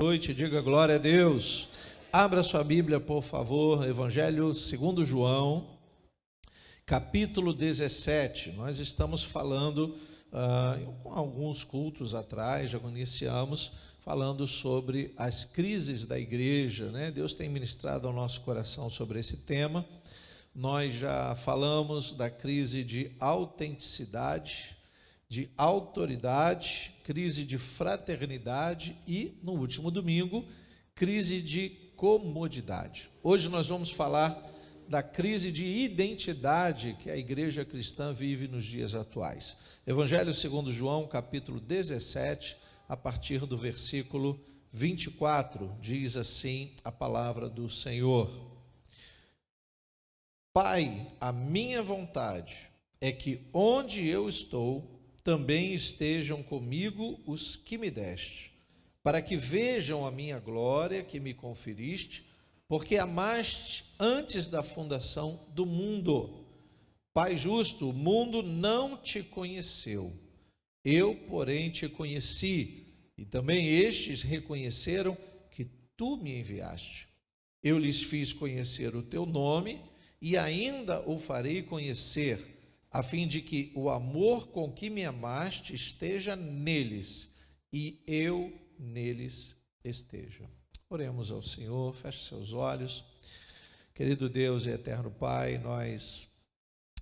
Noite, diga glória a Deus. Abra sua Bíblia, por favor, Evangelho segundo João, capítulo 17. Nós estamos falando, com alguns cultos atrás, já iniciamos, falando sobre as crises da igreja, né? Deus tem ministrado ao nosso coração sobre esse tema. Nós já falamos da crise de autenticidade, de autoridade, crise de fraternidade e, no último domingo, crise de comodidade. Hoje nós vamos falar da crise de identidade que a igreja cristã vive nos dias atuais. Evangelho segundo João, capítulo 17, a partir do versículo 24, diz assim a palavra do Senhor: Pai, a minha vontade é que onde eu estou, também estejam comigo os que me deste, para que vejam a minha glória que me conferiste, porque amaste antes da fundação do mundo. Pai justo, o mundo não te conheceu, eu, porém, te conheci, e também estes reconheceram que tu me enviaste. Eu lhes fiz conhecer o teu nome, e ainda o farei conhecer, a fim de que o amor com que me amaste esteja neles, e eu neles esteja. Oremos ao Senhor, feche seus olhos. Querido Deus e eterno Pai, nós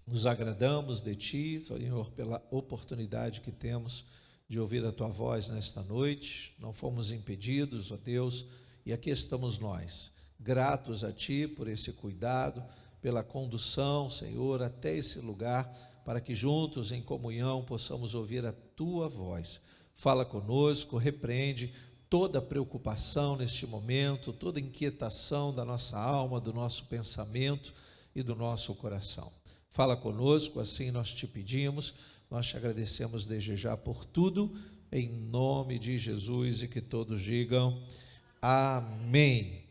nos agradamos de Ti, Senhor, pela oportunidade que temos de ouvir a Tua voz nesta noite. Não fomos impedidos, ó Deus, e aqui estamos nós, gratos a Ti por esse cuidado, pela condução, Senhor, até esse lugar, para que juntos, em comunhão, possamos ouvir a Tua voz. Fala conosco, repreende toda preocupação neste momento, toda inquietação da nossa alma, do nosso pensamento e do nosso coração. Fala conosco, assim nós te pedimos, nós te agradecemos desde já por tudo, em nome de Jesus, e que todos digam amém.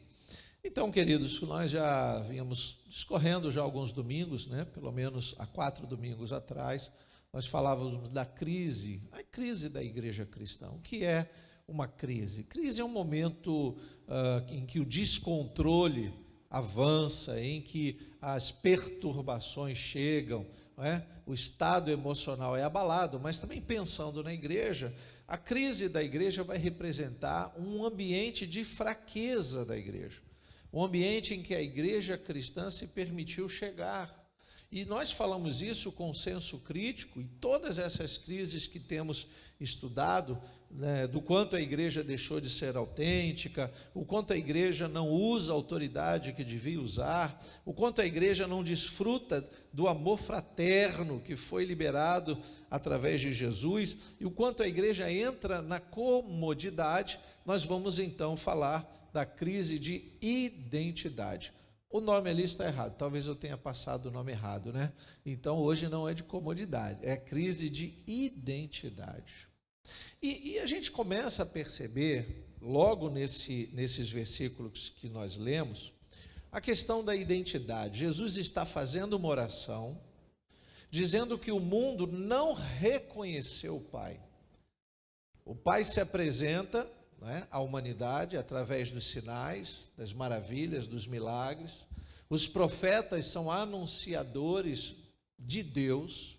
Então, queridos, nós já vínhamos discorrendo já alguns domingos, né? Pelo menos há 4 domingos atrás, nós falávamos da crise, a crise da igreja cristã. O que é uma crise? Crise é um momento em que o descontrole avança, em que as perturbações chegam, não é? O estado emocional é abalado, mas também pensando na igreja, a crise da igreja vai representar um ambiente de fraqueza da igreja. Um ambiente em que a igreja cristã se permitiu chegar. E nós falamos isso com senso crítico, e todas essas crises que temos estudado, né, do quanto a igreja deixou de ser autêntica, o quanto a igreja não usa a autoridade que devia usar, o quanto a igreja não desfruta do amor fraterno que foi liberado através de Jesus, e o quanto a igreja entra na comodidade. Nós vamos então falar da crise de identidade. O nome ali está errado, talvez eu tenha passado o nome errado, né? Então hoje não é de comodidade, é crise de identidade. E a gente começa a perceber, logo nesses versículos que nós lemos, a questão da identidade. Jesus está fazendo uma oração, dizendo que o mundo não reconheceu o Pai. O Pai se apresenta, né, à humanidade através dos sinais, das maravilhas, dos milagres. Os profetas são anunciadores de Deus.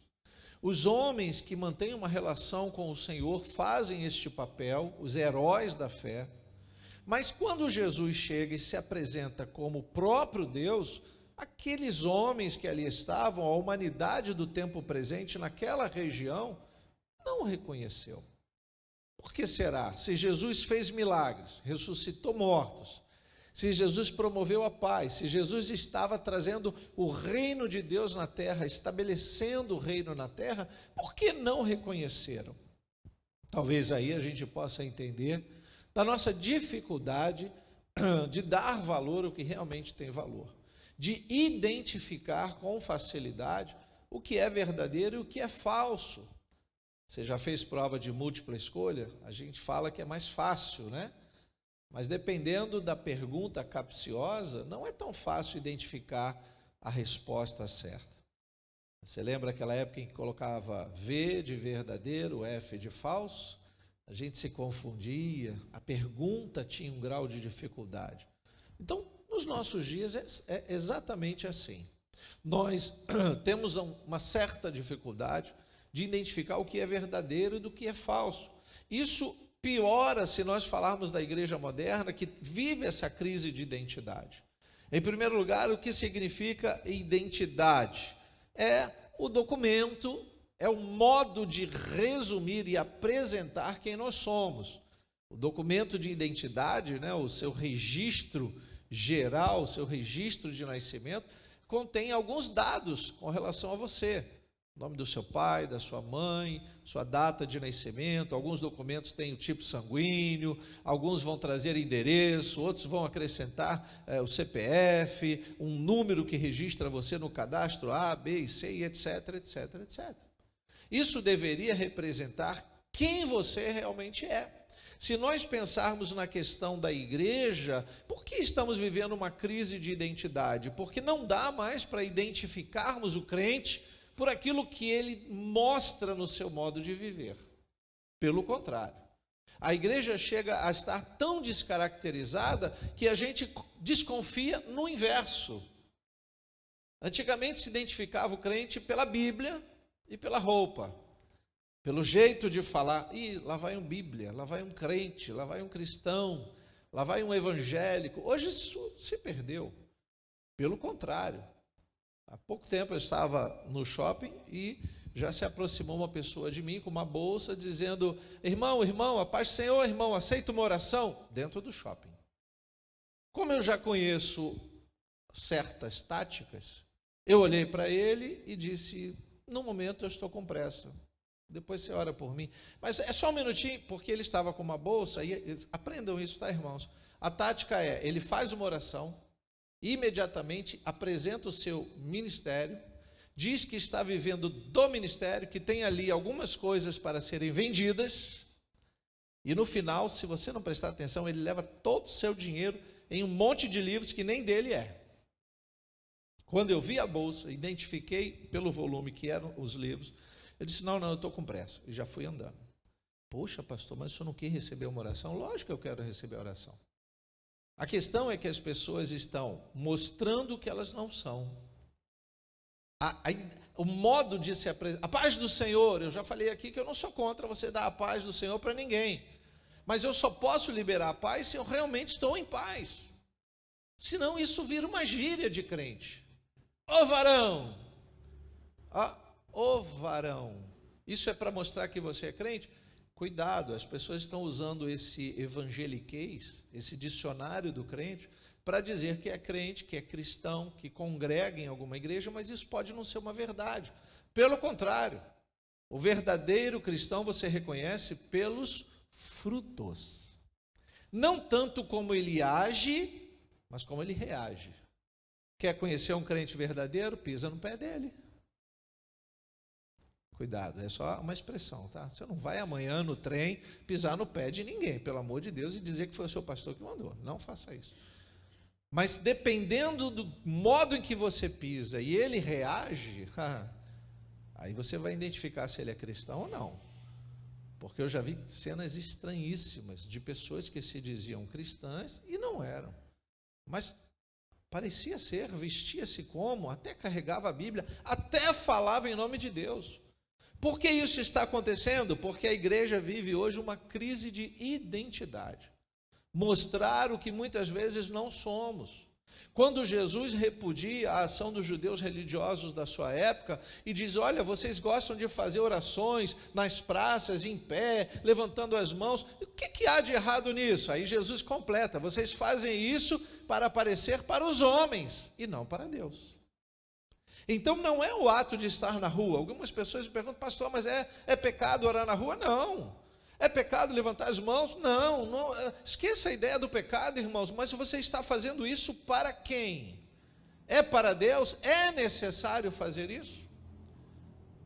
Os homens que mantêm uma relação com o Senhor fazem este papel, os heróis da fé. Mas quando Jesus chega e se apresenta como o próprio Deus, aqueles homens que ali estavam, a humanidade do tempo presente naquela região, não o reconheceu. Por que será? Se Jesus fez milagres, ressuscitou mortos, se Jesus promoveu a paz, se Jesus estava trazendo o reino de Deus na terra, estabelecendo o reino na terra, por que não reconheceram? Talvez aí a gente possa entender da nossa dificuldade de dar valor ao que realmente tem valor, de identificar com facilidade o que é verdadeiro e o que é falso. Você já fez prova de múltipla escolha? A gente fala que é mais fácil, né? Mas dependendo da pergunta capciosa, não é tão fácil identificar a resposta certa. Você lembra aquela época em que colocava V de verdadeiro, F de falso? a gente se confundia, a pergunta tinha um grau de dificuldade. Então, nos nossos dias é exatamente assim. Nós temos uma certa dificuldade de identificar o que é verdadeiro e do que é falso. Isso piora se nós falarmos da igreja moderna, que vive essa crise de identidade. Em primeiro lugar, o que significa identidade? É o documento, é o modo de resumir e apresentar quem nós somos. O documento de identidade, né, o seu registro geral, o seu registro de nascimento, contém alguns dados com relação a você. O nome do seu pai, da sua mãe, sua data de nascimento. Alguns documentos têm o tipo sanguíneo, alguns vão trazer endereço, outros vão acrescentar o CPF, um número que registra você no cadastro A, B e C, e etc, etc, etc. Isso deveria representar quem você realmente é. Se nós pensarmos na questão da igreja, por que estamos vivendo uma crise de identidade? Porque não dá mais para identificarmos o crente por aquilo que ele mostra no seu modo de viver. Pelo contrário, a igreja chega a estar tão descaracterizada que a gente desconfia no inverso. Antigamente se identificava o crente pela Bíblia e pela roupa, pelo jeito de falar. Lá vai um Bíblia, lá vai um crente, lá vai um cristão, lá vai um evangélico. Hoje isso se perdeu. Pelo contrário, há pouco tempo eu estava no shopping e já se aproximou uma pessoa de mim com uma bolsa dizendo: irmão, a paz do Senhor, irmão, aceita uma oração? Dentro do shopping. Como eu já conheço certas táticas, eu olhei para ele e disse: no momento eu estou com pressa, depois você ora por mim. Mas é só um minutinho, porque ele estava com uma bolsa, e aprendam isso, tá, irmãos? A tática é, ele faz uma oração, imediatamente apresenta o seu ministério, diz que está vivendo do ministério, que tem ali algumas coisas para serem vendidas, e no final, se você não prestar atenção, ele leva todo o seu dinheiro em um monte de livros que nem dele é. Quando eu vi a bolsa, identifiquei pelo volume que eram os livros, eu disse: não, eu estou com pressa, e já fui andando. Poxa, pastor, mas o senhor não quer receber uma oração? Lógico que eu quero receber a oração. A questão é que as pessoas estão mostrando o que elas não são. O modo de se apresentar, a paz do Senhor, eu já falei aqui que eu não sou contra você dar a paz do Senhor para ninguém, mas eu só posso liberar a paz se eu realmente estou em paz. Senão isso vira uma gíria de crente. Ô varão, ô varão, isso é para mostrar que você é crente? Cuidado, as pessoas estão usando esse evangeliquez, esse dicionário do crente, para dizer que é crente, que é cristão, que congrega em alguma igreja, mas isso pode não ser uma verdade. Pelo contrário, o verdadeiro cristão você reconhece pelos frutos. Não tanto como ele age, mas como ele reage. Quer conhecer um crente verdadeiro? Pisa no pé dele. Cuidado, é só uma expressão, tá? Você não vai amanhã no trem pisar no pé de ninguém, pelo amor de Deus, e dizer que foi o seu pastor que mandou. Não faça isso. Mas dependendo do modo em que você pisa e ele reage, aí você vai identificar se ele é cristão ou não. Porque eu já vi cenas estranhíssimas de pessoas que se diziam cristãs e não eram. Mas parecia ser, vestia-se como, até carregava a Bíblia, até falava em nome de Deus. Por que isso está acontecendo? Porque a igreja vive hoje uma crise de identidade. Mostrar o que muitas vezes não somos. Quando Jesus repudia a ação dos judeus religiosos da sua época e diz: olha, vocês gostam de fazer orações nas praças, em pé, levantando as mãos, o que há de errado nisso? Aí Jesus completa: vocês fazem isso para aparecer para os homens e não para Deus. Então não é o ato de estar na rua. Algumas pessoas me perguntam: pastor, mas é pecado orar na rua? Não. É pecado levantar as mãos? Não. Esqueça a ideia do pecado, irmãos, mas você está fazendo isso para quem? É para Deus? É necessário fazer isso?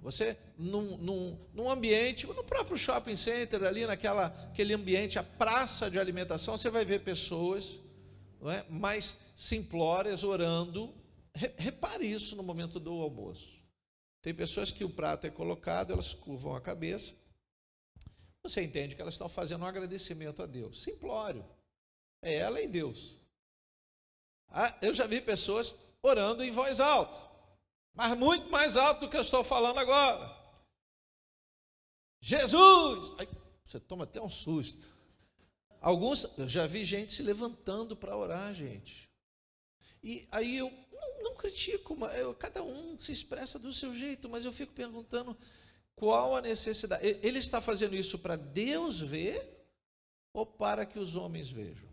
Você, num ambiente, no próprio shopping center, ali naquele ambiente, a praça de alimentação, você vai ver pessoas, não é, mais simplórias orando. Repare isso no momento do almoço. Tem pessoas que o prato é colocado, elas curvam a cabeça, você entende que elas estão fazendo um agradecimento a Deus. Simplório. É ela e Deus. Eu já vi pessoas orando em voz alta, mas muito mais alto do que eu estou falando agora. Jesus! Aí, você toma até um susto. Eu já vi gente se levantando para orar, gente. E aí eu não critico, cada um se expressa do seu jeito, mas eu fico perguntando qual a necessidade. Ele está fazendo isso para Deus ver ou para que os homens vejam?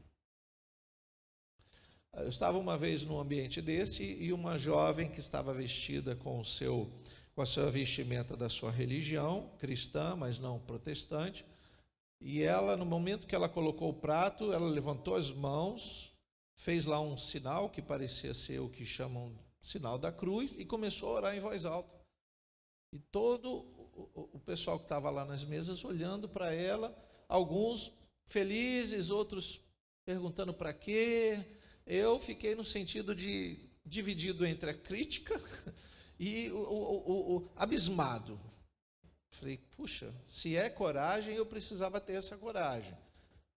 Eu estava uma vez num ambiente desse e uma jovem que estava vestida com a sua vestimenta da sua religião, cristã, mas não protestante, e ela, no momento que ela colocou o prato, ela levantou as mãos, fez lá um sinal que parecia ser o que chamam sinal da cruz e começou a orar em voz alta. E todo o pessoal que estava lá nas mesas olhando para ela, alguns felizes, outros perguntando para quê. Eu fiquei no sentido de dividido entre a crítica e o abismado. Falei, puxa, se é coragem, eu precisava ter essa coragem.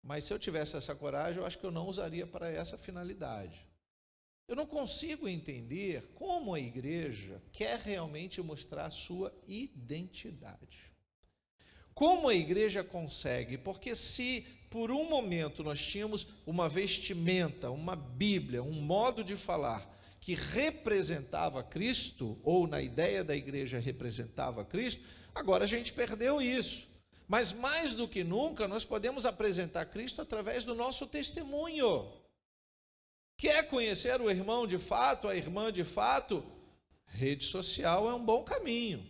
Mas se eu tivesse essa coragem, eu acho que eu não usaria para essa finalidade. Eu não consigo entender como a igreja quer realmente mostrar a sua identidade. Como a igreja consegue? Porque se por um momento nós tínhamos uma vestimenta, uma Bíblia, um modo de falar que representava Cristo, ou na ideia da igreja representava Cristo, agora a gente perdeu isso. Mas mais do que nunca nós podemos apresentar Cristo através do nosso testemunho. Quer conhecer o irmão de fato, a irmã de fato? Rede social é um bom caminho.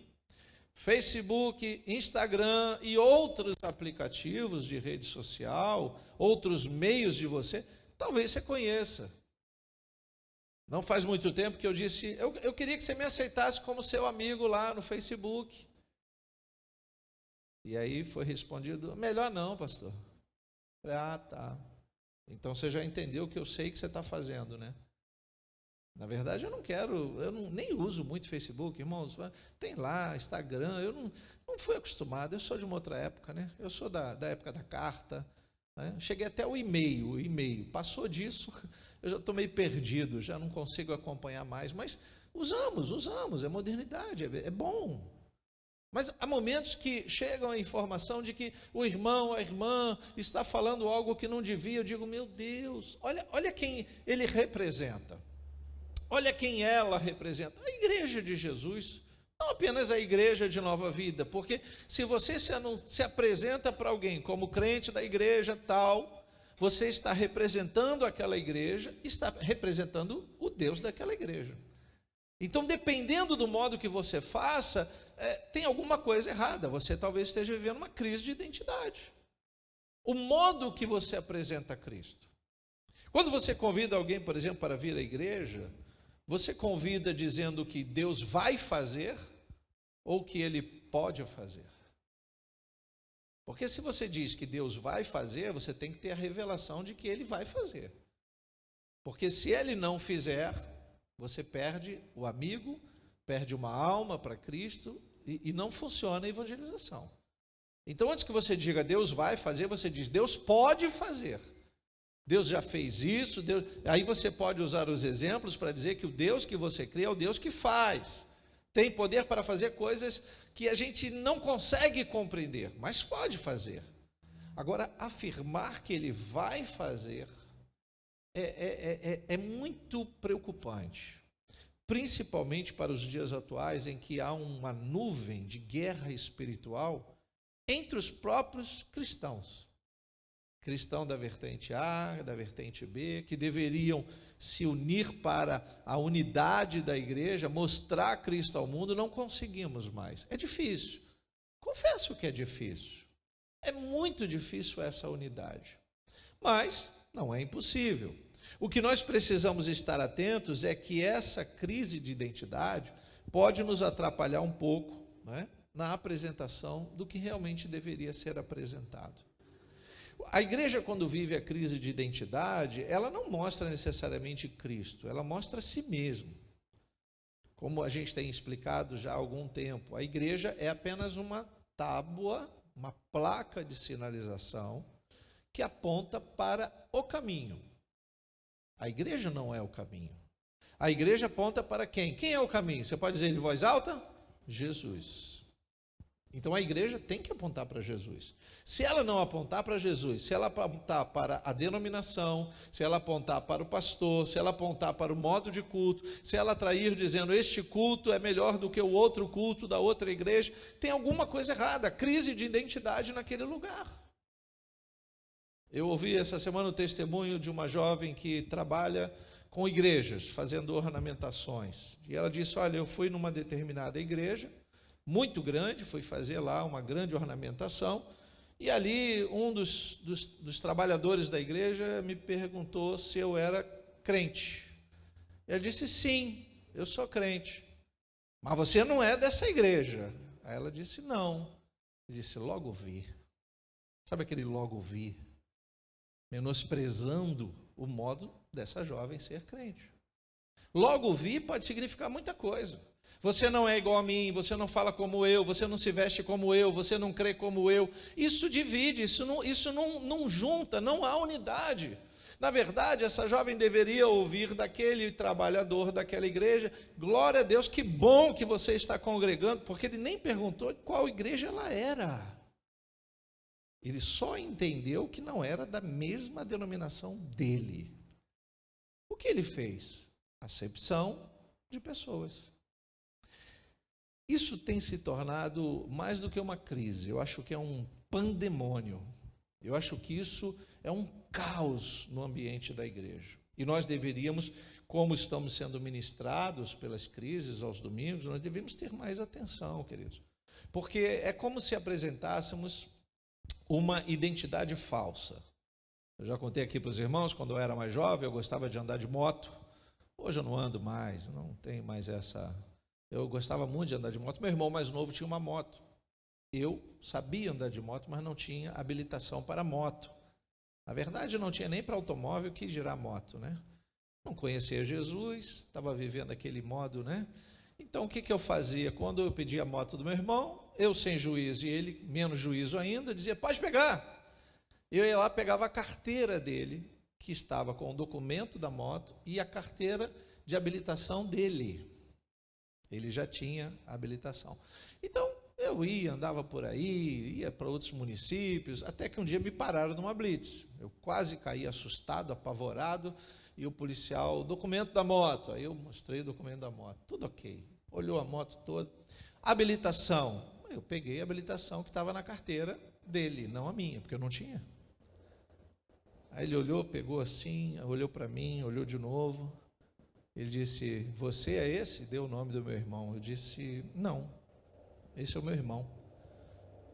Facebook, Instagram e outros aplicativos de rede social, outros meios de você, talvez você conheça. Não faz muito tempo que eu disse, eu queria que você me aceitasse como seu amigo lá no Facebook. E aí foi respondido, melhor não, pastor. Falei, tá. Então você já entendeu o que eu sei que você está fazendo, né? Na verdade, eu nem uso muito Facebook, irmãos. Tem lá, Instagram, eu não fui acostumado, eu sou de uma outra época, né? Eu sou da época da carta, né? Cheguei até o e-mail. Passou disso, eu já estou meio perdido, já não consigo acompanhar mais, mas usamos, é modernidade, é bom. Mas há momentos que chegam a informação de que o irmão, a irmã está falando algo que não devia. Eu digo, meu Deus, olha quem ele representa. Olha quem ela representa. A igreja de Jesus, não apenas a igreja de Nova Vida, porque se você se apresenta para alguém como crente da igreja tal, você está representando aquela igreja, está representando o Deus daquela igreja. Então, dependendo do modo que você faça, tem alguma coisa errada. Você talvez esteja vivendo uma crise de identidade. O modo que você apresenta a Cristo. Quando você convida alguém, por exemplo, para vir à igreja, você convida dizendo que Deus vai fazer ou que Ele pode fazer. Porque se você diz que Deus vai fazer, você tem que ter a revelação de que Ele vai fazer. Porque se Ele não fizer, você perde o amigo, perde uma alma para Cristo e não funciona a evangelização. Então, antes que você diga Deus vai fazer, você diz Deus pode fazer. Deus já fez isso, aí você pode usar os exemplos para dizer que o Deus que você crê é o Deus que faz. Tem poder para fazer coisas que a gente não consegue compreender, mas pode fazer. Agora, afirmar que Ele vai fazer é muito preocupante, principalmente para os dias atuais em que há uma nuvem de guerra espiritual entre os próprios cristãos. Cristão da vertente A, da vertente B, que deveriam se unir para a unidade da igreja, mostrar Cristo ao mundo, não conseguimos mais. É difícil. Confesso que é difícil. É muito difícil essa unidade. Mas não é impossível. O que nós precisamos estar atentos é que essa crise de identidade pode nos atrapalhar um pouco, né, na apresentação do que realmente deveria ser apresentado. A igreja, quando vive a crise de identidade, ela não mostra necessariamente Cristo, ela mostra a si mesmo. Como a gente tem explicado já há algum tempo, a igreja é apenas uma tábua uma placa de sinalização que aponta para o caminho. A igreja não é o caminho. A igreja aponta para quem? Quem é o caminho? Você pode dizer em voz alta? Jesus. Então a igreja tem que apontar para Jesus. Se ela não apontar para Jesus, se ela apontar para a denominação, se ela apontar para o pastor, se ela apontar para o modo de culto, se ela atrair dizendo este culto é melhor do que o outro culto da outra igreja, tem alguma coisa errada, crise de identidade naquele lugar. Eu ouvi essa semana o testemunho de uma jovem que trabalha com igrejas, fazendo ornamentações. E ela disse, olha, eu fui numa determinada igreja, muito grande, fui fazer lá uma grande ornamentação, e ali um dos trabalhadores da igreja me perguntou se eu era crente. Eu disse, sim, eu sou crente. Mas você não é dessa igreja? Aí ela disse, não. Eu disse, logo vi. Sabe aquele logo vi? Menosprezando o modo dessa jovem ser crente. Logo vi pode significar muita coisa. Você não é igual a mim, você não fala como eu, você não se veste como eu, você não crê como eu. Isso divide, isso não junta, não há unidade. Na verdade, essa jovem deveria ouvir daquele trabalhador daquela igreja, glória a Deus, que bom que você está congregando, porque ele nem perguntou qual igreja ela era. Ele só entendeu que não era da mesma denominação dele. O que ele fez? Acepção de pessoas. Isso tem se tornado mais do que uma crise, eu acho que é um pandemônio. Eu acho que isso é um caos no ambiente da igreja. E nós deveríamos, como estamos sendo ministrados pelas crises aos domingos, nós devemos ter mais atenção, queridos. Porque é como se apresentássemos uma identidade falsa. Eu já contei aqui para os irmãos, quando eu era mais jovem, eu gostava de andar de moto. Hoje eu não ando mais, não tenho mais essa... Eu gostava muito de andar de moto. Meu irmão mais novo tinha uma moto. Eu sabia andar de moto, mas não tinha habilitação para moto. Na verdade, não tinha nem para automóvel que girar moto, né? Não conhecia Jesus, estava vivendo aquele modo, né? Então, o que eu fazia? Quando eu pedia a moto do meu irmão, eu sem juízo e ele menos juízo ainda, dizia, pode pegar. Eu ia lá, pegava a carteira dele, que estava com o documento da moto e a carteira de habilitação dele. Ele já tinha habilitação. Então, eu ia, andava por aí, ia para outros municípios, até que um dia me pararam numa blitz. Eu quase caí assustado, apavorado, e o policial, documento da moto. Aí eu mostrei o documento da moto, tudo ok. Olhou a moto toda. Habilitação. Eu peguei a habilitação que estava na carteira dele, não a minha, porque eu não tinha. Aí ele olhou, pegou assim, olhou para mim, olhou de novo. Ele disse, você é esse? Deu o nome do meu irmão. Eu disse, não, esse é o meu irmão.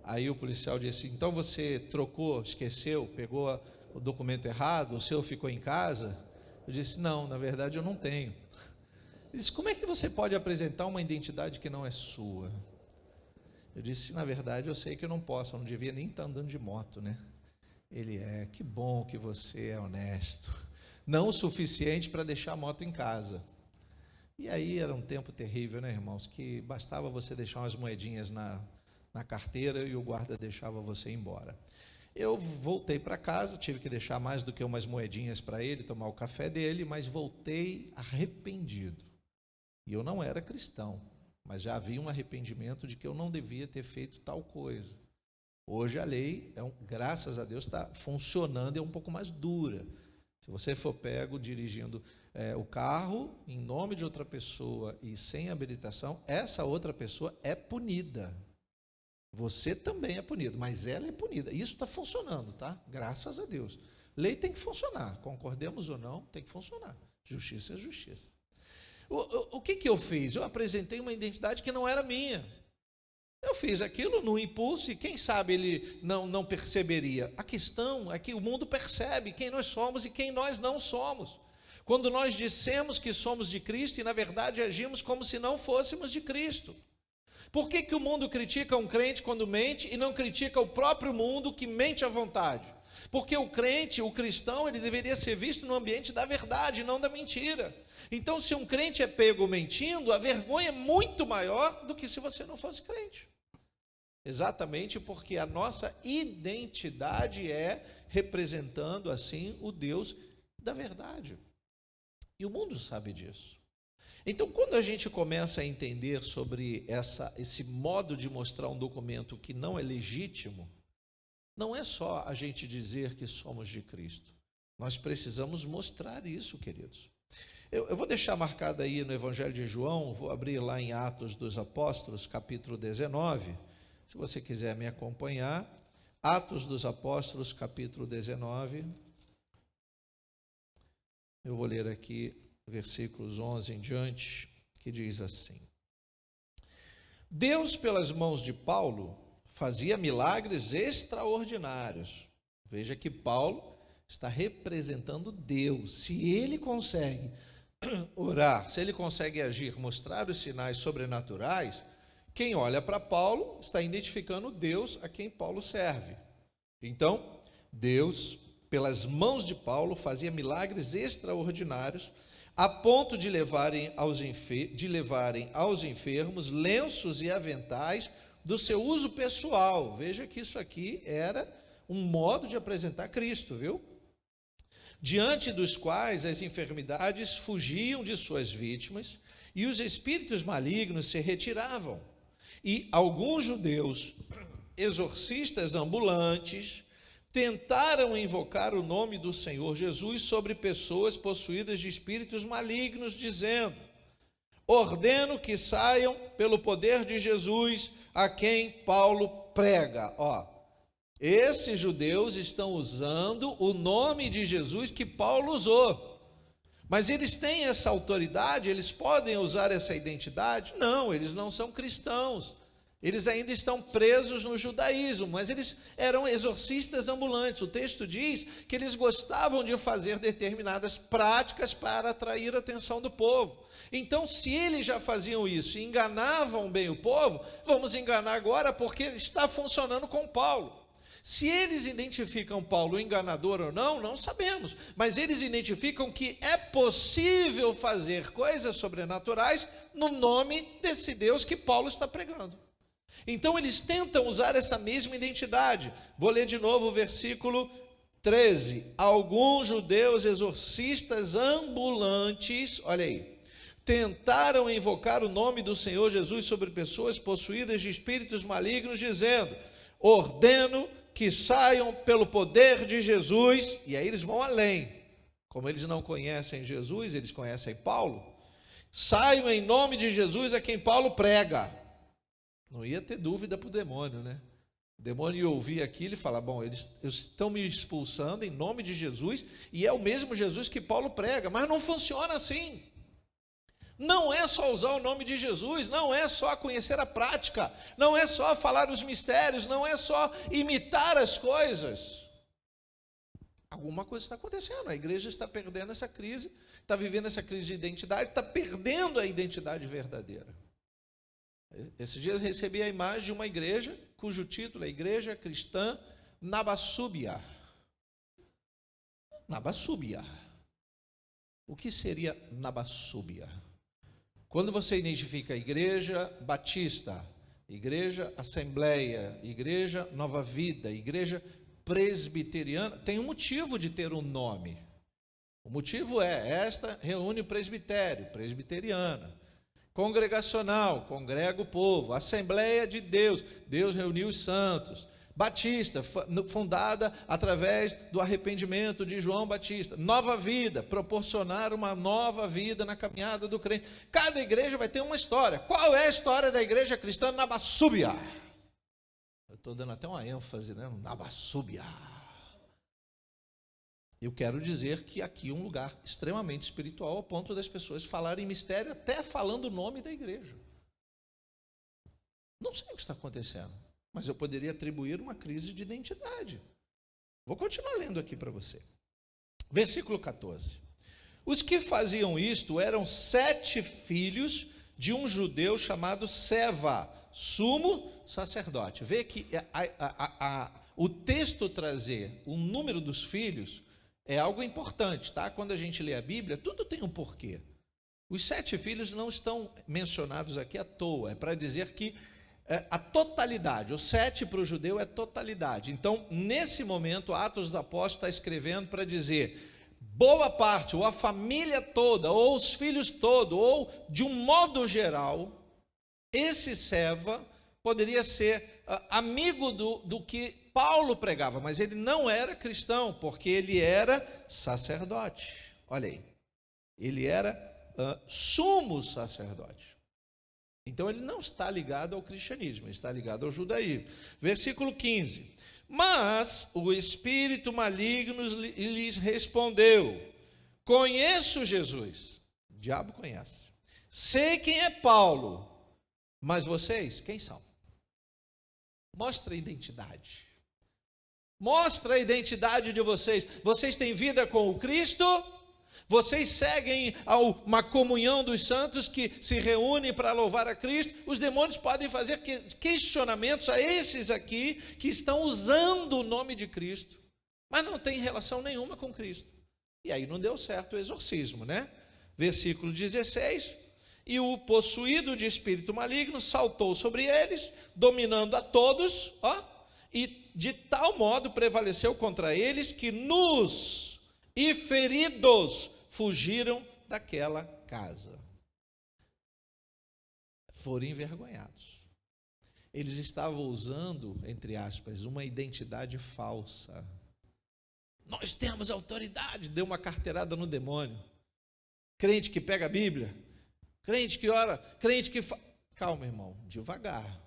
Aí o policial disse, então você trocou, esqueceu, pegou o documento errado, o seu ficou em casa? Eu disse, não, na verdade eu não tenho. Ele disse, como é que você pode apresentar uma identidade que não é sua? Eu disse, na verdade eu sei que eu não posso, eu não devia nem estar andando de moto, né? Ele que bom que você é honesto. Não o suficiente para deixar a moto em casa. E aí era um tempo terrível, né, irmãos? Que bastava você deixar umas moedinhas na carteira e o guarda deixava você ir embora. Eu voltei para casa, tive que deixar mais do que umas moedinhas para ele, tomar o café dele, mas voltei arrependido. E eu não era cristão, mas já havia um arrependimento de que eu não devia ter feito tal coisa. Hoje a lei, graças a Deus, está funcionando, é um pouco mais dura. Se você for pego dirigindo o carro em nome de outra pessoa e sem habilitação, essa outra pessoa é punida. Você também é punido, mas ela é punida. Isso está funcionando, tá? Graças a Deus. Lei tem que funcionar, concordemos ou não, tem que funcionar. Justiça é justiça. O que eu fiz? Eu apresentei uma identidade que não era minha. Eu fiz aquilo no impulso e quem sabe ele não perceberia. A questão é que o mundo percebe quem nós somos e quem nós não somos. Quando nós dissemos que somos de Cristo e na verdade agimos como se não fôssemos de Cristo. Por que o mundo critica um crente quando mente e não critica o próprio mundo que mente à vontade? Porque o crente, o cristão, ele deveria ser visto no ambiente da verdade, não da mentira. Então, se um crente é pego mentindo, a vergonha é muito maior do que se você não fosse crente. exatamente porque a nossa identidade é representando assim o Deus da verdade. E o mundo sabe disso. Então, quando a gente começa a entender sobre esse modo de mostrar um documento que não é legítimo, não é só a gente dizer que somos de Cristo. Nós precisamos mostrar isso, queridos. Eu vou deixar marcado aí no Evangelho de João, vou abrir lá em Atos dos Apóstolos, capítulo 19, se você quiser me acompanhar. Atos dos Apóstolos, capítulo 19. Eu vou ler aqui versículos 11 em diante, que diz assim: Deus, pelas mãos de Paulo, fazia milagres extraordinários. Veja que Paulo está representando Deus. Se ele consegue orar, se ele consegue agir, mostrar os sinais sobrenaturais, quem olha para Paulo está identificando Deus a quem Paulo serve. Então, Deus, pelas mãos de Paulo, fazia milagres extraordinários, a ponto de levarem aos enfermos lenços e aventais do seu uso pessoal. Veja que isso aqui era um modo de apresentar Cristo, viu? Diante dos quais as enfermidades fugiam de suas vítimas e os espíritos malignos se retiravam. E alguns judeus, exorcistas ambulantes, tentaram invocar o nome do Senhor Jesus sobre pessoas possuídas de espíritos malignos, dizendo: ordeno que saiam pelo poder de Jesus, a quem Paulo prega. Esses judeus estão usando o nome de Jesus que Paulo usou. Mas eles têm essa autoridade, eles podem usar essa identidade? Não, eles não são cristãos. Eles ainda estão presos no judaísmo, mas eles eram exorcistas ambulantes. O texto diz que eles gostavam de fazer determinadas práticas para atrair a atenção do povo. Então, se eles já faziam isso e enganavam bem o povo, vamos enganar agora porque está funcionando com Paulo. Se eles identificam Paulo enganador ou não, não sabemos, mas eles identificam que é possível fazer coisas sobrenaturais no nome desse Deus que Paulo está pregando. Então eles tentam usar essa mesma identidade. Vou ler de novo o versículo 13. Alguns judeus exorcistas ambulantes, olha aí, tentaram invocar o nome do Senhor Jesus sobre pessoas possuídas de espíritos malignos, dizendo: ordeno que saiam pelo poder de Jesus. E aí eles vão além. Como eles não conhecem Jesus, eles conhecem Paulo. Saiam em nome de Jesus a quem Paulo prega. Não ia ter dúvida para o demônio, né? O demônio ia ouvir aquilo e falar: bom, eles estão me expulsando em nome de Jesus, e é o mesmo Jesus que Paulo prega, mas não funciona assim. Não é só usar o nome de Jesus, não é só conhecer a prática, não é só falar os mistérios, não é só imitar as coisas. Alguma coisa está acontecendo, a igreja está perdendo essa crise, está vivendo essa crise de identidade, está perdendo a identidade verdadeira. Esse dia eu recebi a imagem de uma igreja, cujo título é Igreja Cristã Nabaçúbia. Nabaçúbia. O que seria Nabaçúbia? Quando você identifica a Igreja Batista, Igreja Assembleia, Igreja Nova Vida, Igreja Presbiteriana, tem um motivo de ter um nome. O motivo é: esta reúne o presbitério, presbiteriana. Congregacional, congrega o povo. Assembleia de Deus, Deus reuniu os santos. Batista, fundada através do arrependimento de João Batista. Nova Vida, proporcionar uma nova vida na caminhada do crente. Cada igreja vai ter uma história. Qual é a história da igreja cristã Nabaçúbia? Eu estou dando até uma ênfase, né? Nabaçúbia. Eu quero dizer que aqui é um lugar extremamente espiritual, ao ponto das pessoas falarem mistério, até falando o nome da igreja. Não sei o que está acontecendo, mas eu poderia atribuir uma crise de identidade. Vou continuar lendo aqui para você. Versículo 14. Os que faziam isto eram 7 filhos de um judeu chamado Seva, sumo sacerdote. Vê que o texto trazer o número dos filhos é algo importante, tá? Quando a gente lê a Bíblia, tudo tem um porquê. Os 7 filhos não estão mencionados aqui à toa, é para dizer que a totalidade. O 7 para o judeu é totalidade. Então, nesse momento, Atos dos Apóstolos está escrevendo para dizer, boa parte, ou a família toda, ou os filhos todos, ou de um modo geral, esse Seva poderia ser amigo do que Paulo pregava, mas ele não era cristão, porque ele era sacerdote. Olha aí, ele era sumo sacerdote. Então ele não está ligado ao cristianismo, ele está ligado ao judaísmo. Versículo 15. Mas o espírito maligno lhes respondeu, conheço Jesus. O diabo conhece. Sei quem é Paulo, mas vocês, quem são? Mostra a identidade. Mostra a identidade de vocês. Vocês têm vida com o Cristo? Vocês seguem a uma comunhão dos santos que se reúnem para louvar a Cristo? Os demônios podem fazer questionamentos a esses aqui que estão usando o nome de Cristo, mas não tem relação nenhuma com Cristo. E aí não deu certo o exorcismo, né? Versículo 16. E o possuído de espírito maligno saltou sobre eles, dominando a todos, e de tal modo prevaleceu contra eles que nus e feridos fugiram daquela casa. Foram envergonhados. Eles estavam usando, entre aspas, uma identidade falsa. Nós temos autoridade, deu uma carteirada no demônio. Crente que pega a Bíblia, crente que ora, crente que... Calma, irmão, devagar.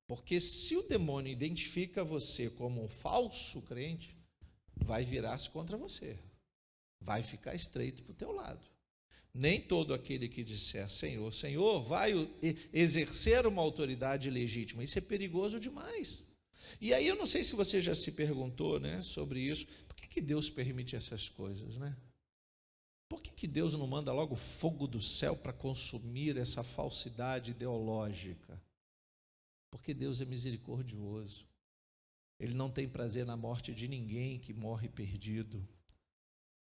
Porque se o demônio identifica você como um falso crente, vai virar-se contra você. Vai ficar estreito para o teu lado. Nem todo aquele que disser Senhor, Senhor, vai exercer uma autoridade legítima. Isso é perigoso demais. E aí eu não sei se você já se perguntou, né, sobre isso. Por que Deus permite essas coisas, né? Por que Deus não manda logo fogo do céu para consumir essa falsidade ideológica? Porque Deus é misericordioso. Ele não tem prazer na morte de ninguém que morre perdido.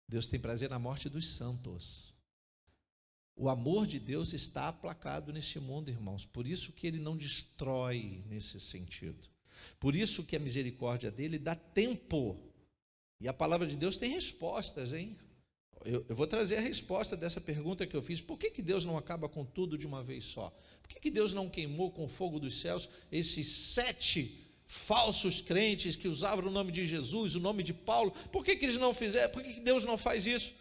Deus tem prazer na morte dos santos. O amor de Deus está aplacado nesse mundo, irmãos. Por isso que ele não destrói nesse sentido. Por isso que a misericórdia dele dá tempo. E a palavra de Deus tem respostas, hein? Eu vou trazer a resposta dessa pergunta que eu fiz. Por que Deus não acaba com tudo de uma vez só? Por que Deus não queimou com o fogo dos céus esses 7 falsos crentes que usavam o nome de Jesus, o nome de Paulo? Por que eles não fizeram? Por que Deus não faz isso?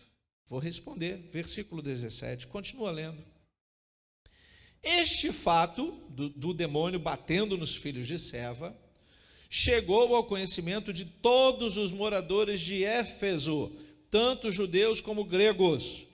Vou responder, versículo 17, continua lendo. Este fato do demônio batendo nos filhos de Seva chegou ao conhecimento de todos os moradores de Éfeso, tanto judeus como gregos.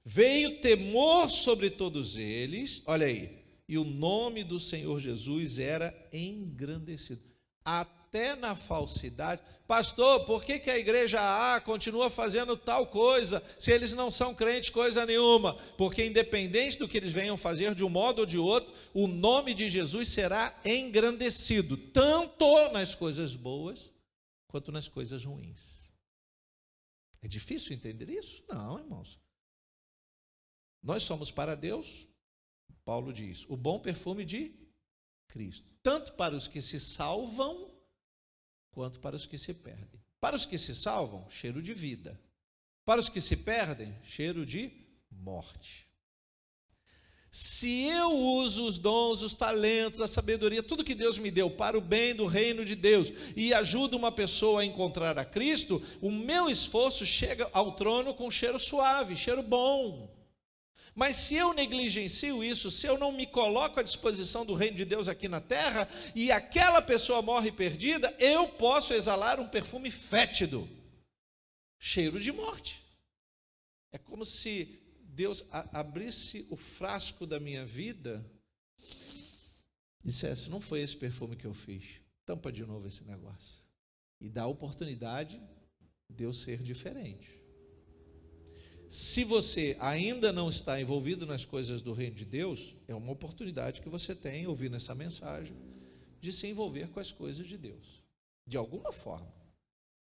Veio temor sobre todos eles, olha aí, e o nome do Senhor Jesus era engrandecido. Até na falsidade. Pastor, por que a igreja A continua fazendo tal coisa, se eles não são crentes coisa nenhuma? Porque independente do que eles venham fazer de um modo ou de outro, o nome de Jesus será engrandecido, tanto nas coisas boas, quanto nas coisas ruins. É difícil entender isso? Não, irmãos. Nós somos para Deus, Paulo diz, o bom perfume de Cristo, tanto para os que se salvam, quanto para os que se perdem. Para os que se salvam, cheiro de vida. Para os que se perdem, cheiro de morte. Se eu uso os dons, os talentos, a sabedoria, tudo que Deus me deu para o bem do reino de Deus e ajuda uma pessoa a encontrar a Cristo, o meu esforço chega ao trono com cheiro suave, cheiro bom. Mas se eu negligencio isso, se eu não me coloco à disposição do reino de Deus aqui na terra, e aquela pessoa morre perdida, eu posso exalar um perfume fétido, cheiro de morte. É como se Deus abrisse o frasco da minha vida e dissesse, não foi esse perfume que eu fiz, tampa de novo esse negócio. E dá a oportunidade de eu ser diferente. Se você ainda não está envolvido nas coisas do reino de Deus, é uma oportunidade que você tem, ouvindo essa mensagem, de se envolver com as coisas de Deus, de alguma forma.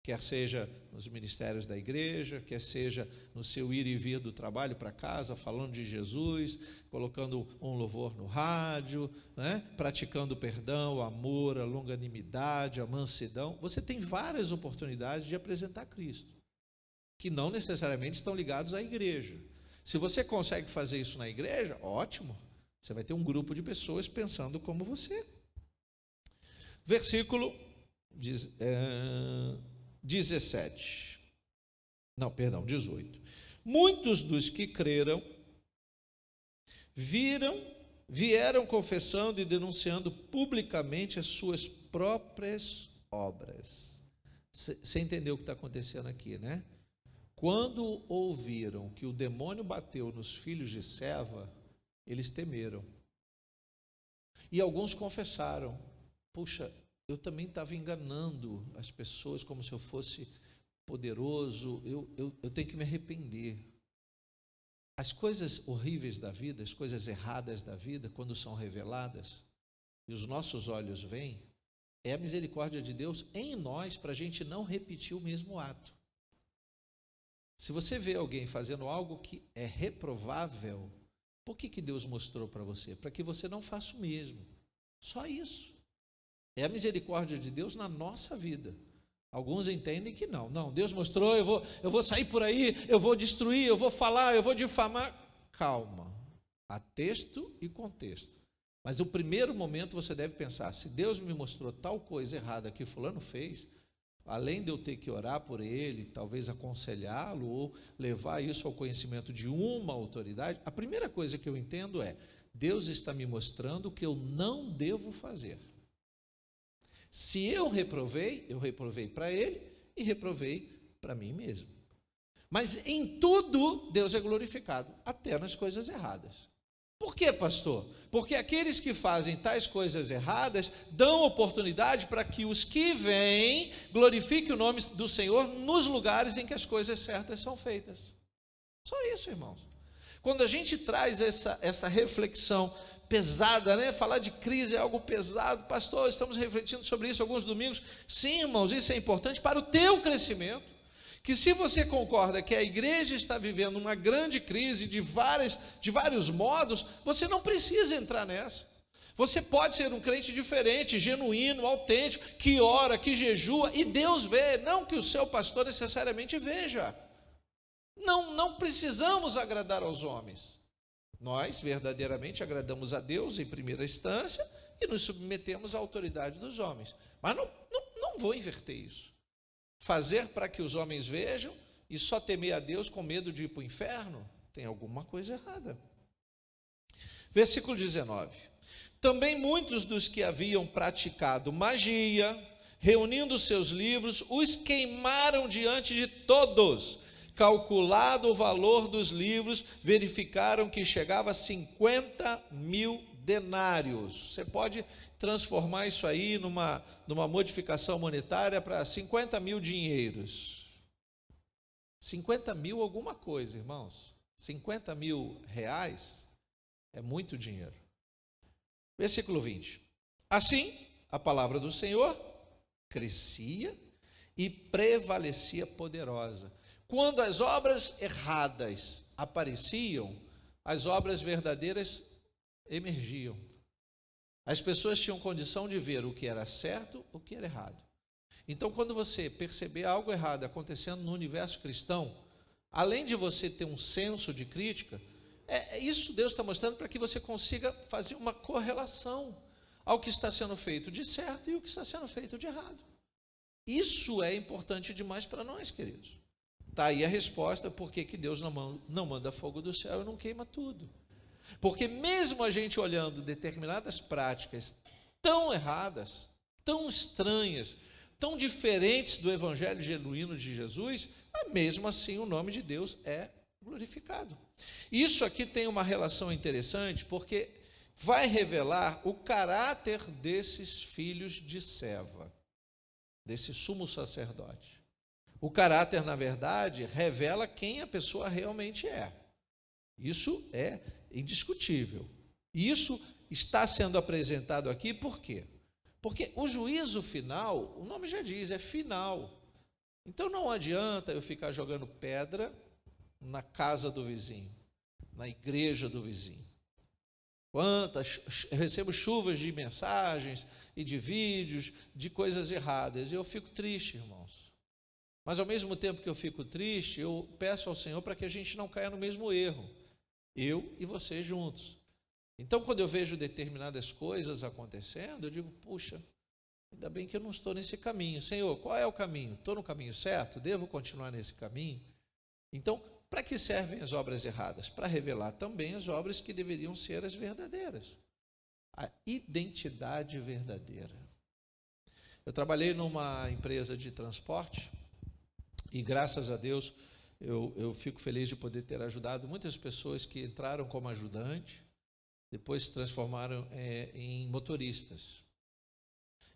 quer seja nos ministérios da igreja, quer seja no seu ir e vir do trabalho para casa, falando de Jesus, colocando um louvor no rádio, né? Praticando o perdão, o amor, a longanimidade, a mansidão. Você tem várias oportunidades de apresentar Cristo, que não necessariamente estão ligados à igreja. Se você consegue fazer isso na igreja, ótimo, você vai ter um grupo de pessoas pensando como você. Versículo 18. Muitos dos que creram vieram confessando e denunciando publicamente as suas próprias obras. Você entendeu o que está acontecendo aqui, né? Quando ouviram que o demônio bateu nos filhos de Seva, eles temeram. E alguns confessaram: puxa, eu também estava enganando as pessoas como se eu fosse poderoso, eu tenho que me arrepender. As coisas horríveis da vida, as coisas erradas da vida, quando são reveladas, e os nossos olhos veem, é a misericórdia de Deus em nós para a gente não repetir o mesmo ato. Se você vê alguém fazendo algo que é reprovável, por que Deus mostrou para você? Para que você não faça o mesmo. Só isso. É a misericórdia de Deus na nossa vida. Alguns entendem que não, Deus mostrou, eu vou sair por aí, eu vou destruir, eu vou falar, eu vou difamar. Calma, há texto e contexto. Mas no primeiro momento você deve pensar: se Deus me mostrou tal coisa errada que fulano fez, além de eu ter que orar por ele, talvez aconselhá-lo ou levar isso ao conhecimento de uma autoridade, a primeira coisa que eu entendo é: Deus está me mostrando o que eu não devo fazer. Se eu reprovei para ele e reprovei para mim mesmo. Mas em tudo Deus é glorificado, até nas coisas erradas. Por quê, pastor? Porque aqueles que fazem tais coisas erradas dão oportunidade para que os que vêm glorifiquem o nome do Senhor nos lugares em que as coisas certas são feitas. Só isso, irmãos. Quando a gente traz essa reflexão pesada, né? Falar de crise é algo pesado. Pastor, estamos refletindo sobre isso alguns domingos. Sim, irmãos, isso é importante para o teu crescimento. Que se você concorda que a igreja está vivendo uma grande crise de vários modos, você não precisa entrar nessa. Você pode ser um crente diferente, genuíno, autêntico, que ora, que jejua, e Deus vê, não que o seu pastor necessariamente veja. Não precisamos agradar aos homens. Nós verdadeiramente agradamos a Deus em primeira instância e nos submetemos à autoridade dos homens. Mas não vou inverter isso. Fazer para que os homens vejam e só temer a Deus com medo de ir para o inferno, tem alguma coisa errada. Versículo 19. Também muitos dos que haviam praticado magia, reunindo seus livros, os queimaram diante de todos. Calculado o valor dos livros, verificaram que chegava a 50.000 denários. Você pode transformar isso aí numa modificação monetária para 50.000 dinheiros. 50.000 alguma coisa, irmãos. 50.000 reais é muito dinheiro. Versículo 20. Assim, a palavra do Senhor crescia e prevalecia poderosa. Quando as obras erradas apareciam, as obras verdadeiras emergiam. As pessoas tinham condição de ver o que era certo, o que era errado. Então, quando você perceber algo errado acontecendo no universo cristão, além de você ter um senso de crítica, isso Deus está mostrando para que você consiga fazer uma correlação ao que está sendo feito de certo e o que está sendo feito de errado. Isso é importante demais para nós, queridos. Está aí a resposta por que Deus não manda fogo do céu e não queima tudo. Porque mesmo a gente olhando determinadas práticas tão erradas, tão estranhas, tão diferentes do evangelho genuíno de Jesus, mas mesmo assim o nome de Deus é glorificado. Isso aqui tem uma relação interessante, porque vai revelar o caráter desses filhos de Seva, desse sumo sacerdote. O caráter, na verdade, revela quem a pessoa realmente é. Isso é indiscutível. Isso está sendo apresentado aqui por quê? Porque o juízo final, o nome já diz, é final. Então não adianta eu ficar jogando pedra na casa do vizinho, na igreja do vizinho. Eu recebo chuvas de mensagens e de vídeos de coisas erradas, e eu fico triste, irmãos. Mas ao mesmo tempo que eu fico triste, eu peço ao Senhor para que a gente não caia no mesmo erro, eu e você juntos. Então, quando eu vejo determinadas coisas acontecendo, eu digo, puxa, ainda bem que eu não estou nesse caminho. Senhor, qual é o caminho? Estou no caminho certo? Devo continuar nesse caminho? Então, para que servem as obras erradas? Para revelar também as obras que deveriam ser as verdadeiras. A identidade verdadeira. Eu trabalhei numa empresa de transporte e, graças a Deus, eu fico feliz de poder ter ajudado muitas pessoas que entraram como ajudante, depois se transformaram em motoristas.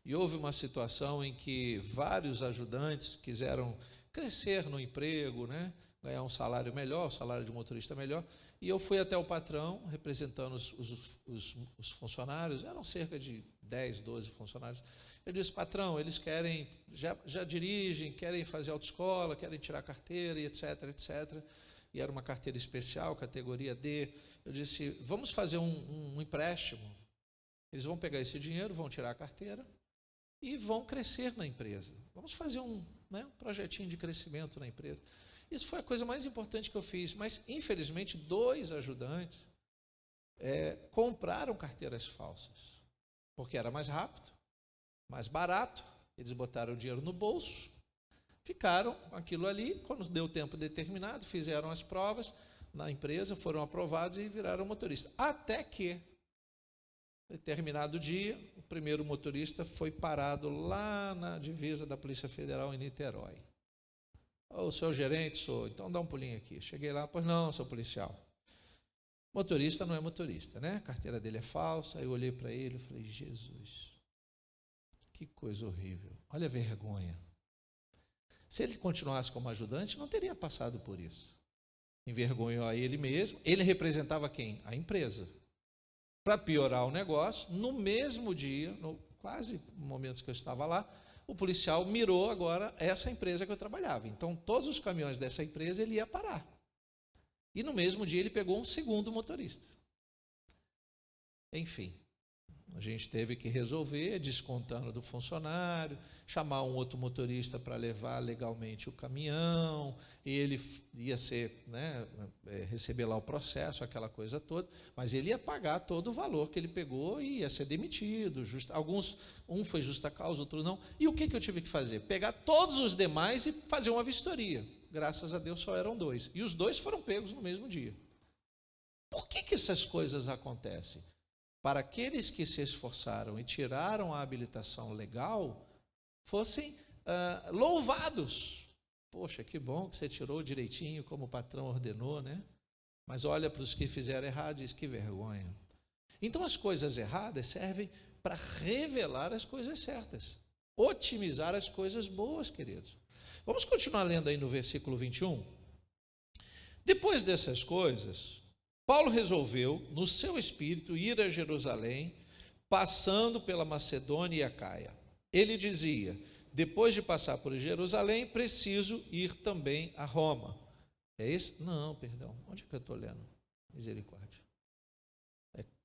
E houve uma situação em que vários ajudantes quiseram crescer no emprego, né? Ganhar um salário melhor, um salário de motorista melhor, e eu fui até o patrão, representando os funcionários, eram cerca de 10, 12 funcionários. Eu disse, patrão, eles querem, já dirigem, querem fazer autoescola, querem tirar carteira, e etc, etc. E era uma carteira especial, categoria D. Eu disse, vamos fazer um empréstimo. Eles vão pegar esse dinheiro, vão tirar a carteira e vão crescer na empresa. Vamos fazer um projetinho de crescimento na empresa. Isso foi a coisa mais importante que eu fiz, mas infelizmente 2 ajudantes compraram carteiras falsas, porque era mais rápido, mais barato, eles botaram o dinheiro no bolso, ficaram com aquilo ali, quando deu o tempo determinado, fizeram as provas na empresa, foram aprovados e viraram motorista. Até que, determinado dia, o primeiro motorista foi parado lá na divisa da Polícia Federal em Niterói. O senhor gerente, sou, então dá um pulinho aqui. Cheguei lá, pois não, sou policial. Motorista não é motorista, né? A carteira dele é falsa. Aí eu olhei para ele e falei, Jesus, que coisa horrível. Olha a vergonha. Se ele continuasse como ajudante, não teria passado por isso. Envergonhou a ele mesmo. Ele representava quem? A empresa. Para piorar o negócio, no mesmo dia, quase no momento que eu estava lá, o policial mirou agora essa empresa que eu trabalhava. Então, todos os caminhões dessa empresa ele ia parar. E no mesmo dia ele pegou um segundo motorista. Enfim, a gente teve que resolver, descontando do funcionário, chamar um outro motorista para levar legalmente o caminhão, e ele ia receber lá o processo, aquela coisa toda, mas ele ia pagar todo o valor que ele pegou e ia ser demitido. Um foi justa causa, outro não. E o que eu tive que fazer? Pegar todos os demais e fazer uma vistoria. Graças a Deus só eram 2. E os 2 foram pegos no mesmo dia. Por que essas coisas acontecem? Para aqueles que se esforçaram e tiraram a habilitação legal, fossem louvados. Poxa, que bom que você tirou direitinho, como o patrão ordenou, né? Mas olha para os que fizeram errado e diz, que vergonha. Então as coisas erradas servem para revelar as coisas certas, otimizar as coisas boas, queridos. Vamos continuar lendo aí no versículo 21. Depois dessas coisas, Paulo resolveu, no seu espírito, ir a Jerusalém, passando pela Macedônia e Acaia. Ele dizia, depois de passar por Jerusalém, preciso ir também a Roma. É isso? Não, perdão. Onde é que eu estou lendo? Misericórdia.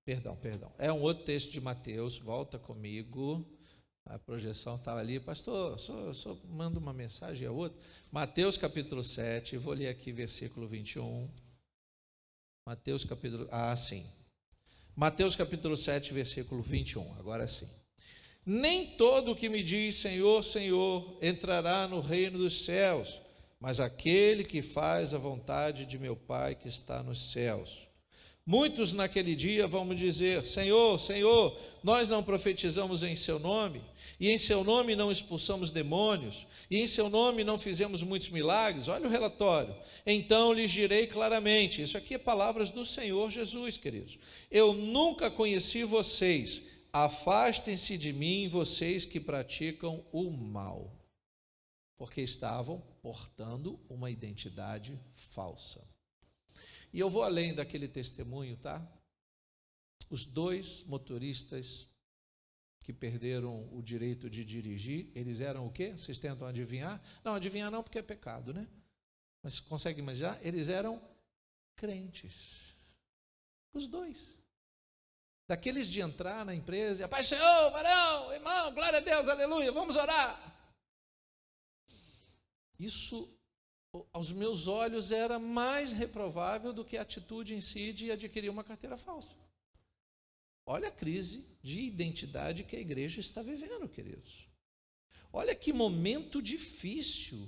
Perdão. É um outro texto de Mateus, volta comigo. A projeção estava ali. Pastor, só manda uma mensagem a outra. Mateus capítulo 7, vou ler aqui versículo 21. Mateus capítulo 7, versículo 21, agora sim. Nem todo o que me diz Senhor, Senhor, entrará no reino dos céus, mas aquele que faz a vontade de meu Pai que está nos céus. Muitos naquele dia vão me dizer, Senhor, Senhor, nós não profetizamos em seu nome, e em seu nome não expulsamos demônios, e em seu nome não fizemos muitos milagres. Olha o relatório. Então lhes direi claramente, isso aqui é palavras do Senhor Jesus, queridos. Eu nunca conheci vocês, afastem-se de mim, vocês que praticam o mal, porque estavam portando uma identidade falsa. E eu vou além daquele testemunho, tá? Os 2 motoristas que perderam o direito de dirigir, eles eram o quê? Vocês tentam adivinhar? Não, adivinhar não, porque é pecado, né? Mas consegue imaginar? Eles eram crentes. Os dois. Daqueles de entrar na empresa e, Pai Senhor, varão, irmão, glória a Deus, aleluia, vamos orar. Isso, aos meus olhos, era mais reprovável do que a atitude em si de adquirir uma carteira falsa. Olha a crise de identidade que a igreja está vivendo, queridos. Olha que momento difícil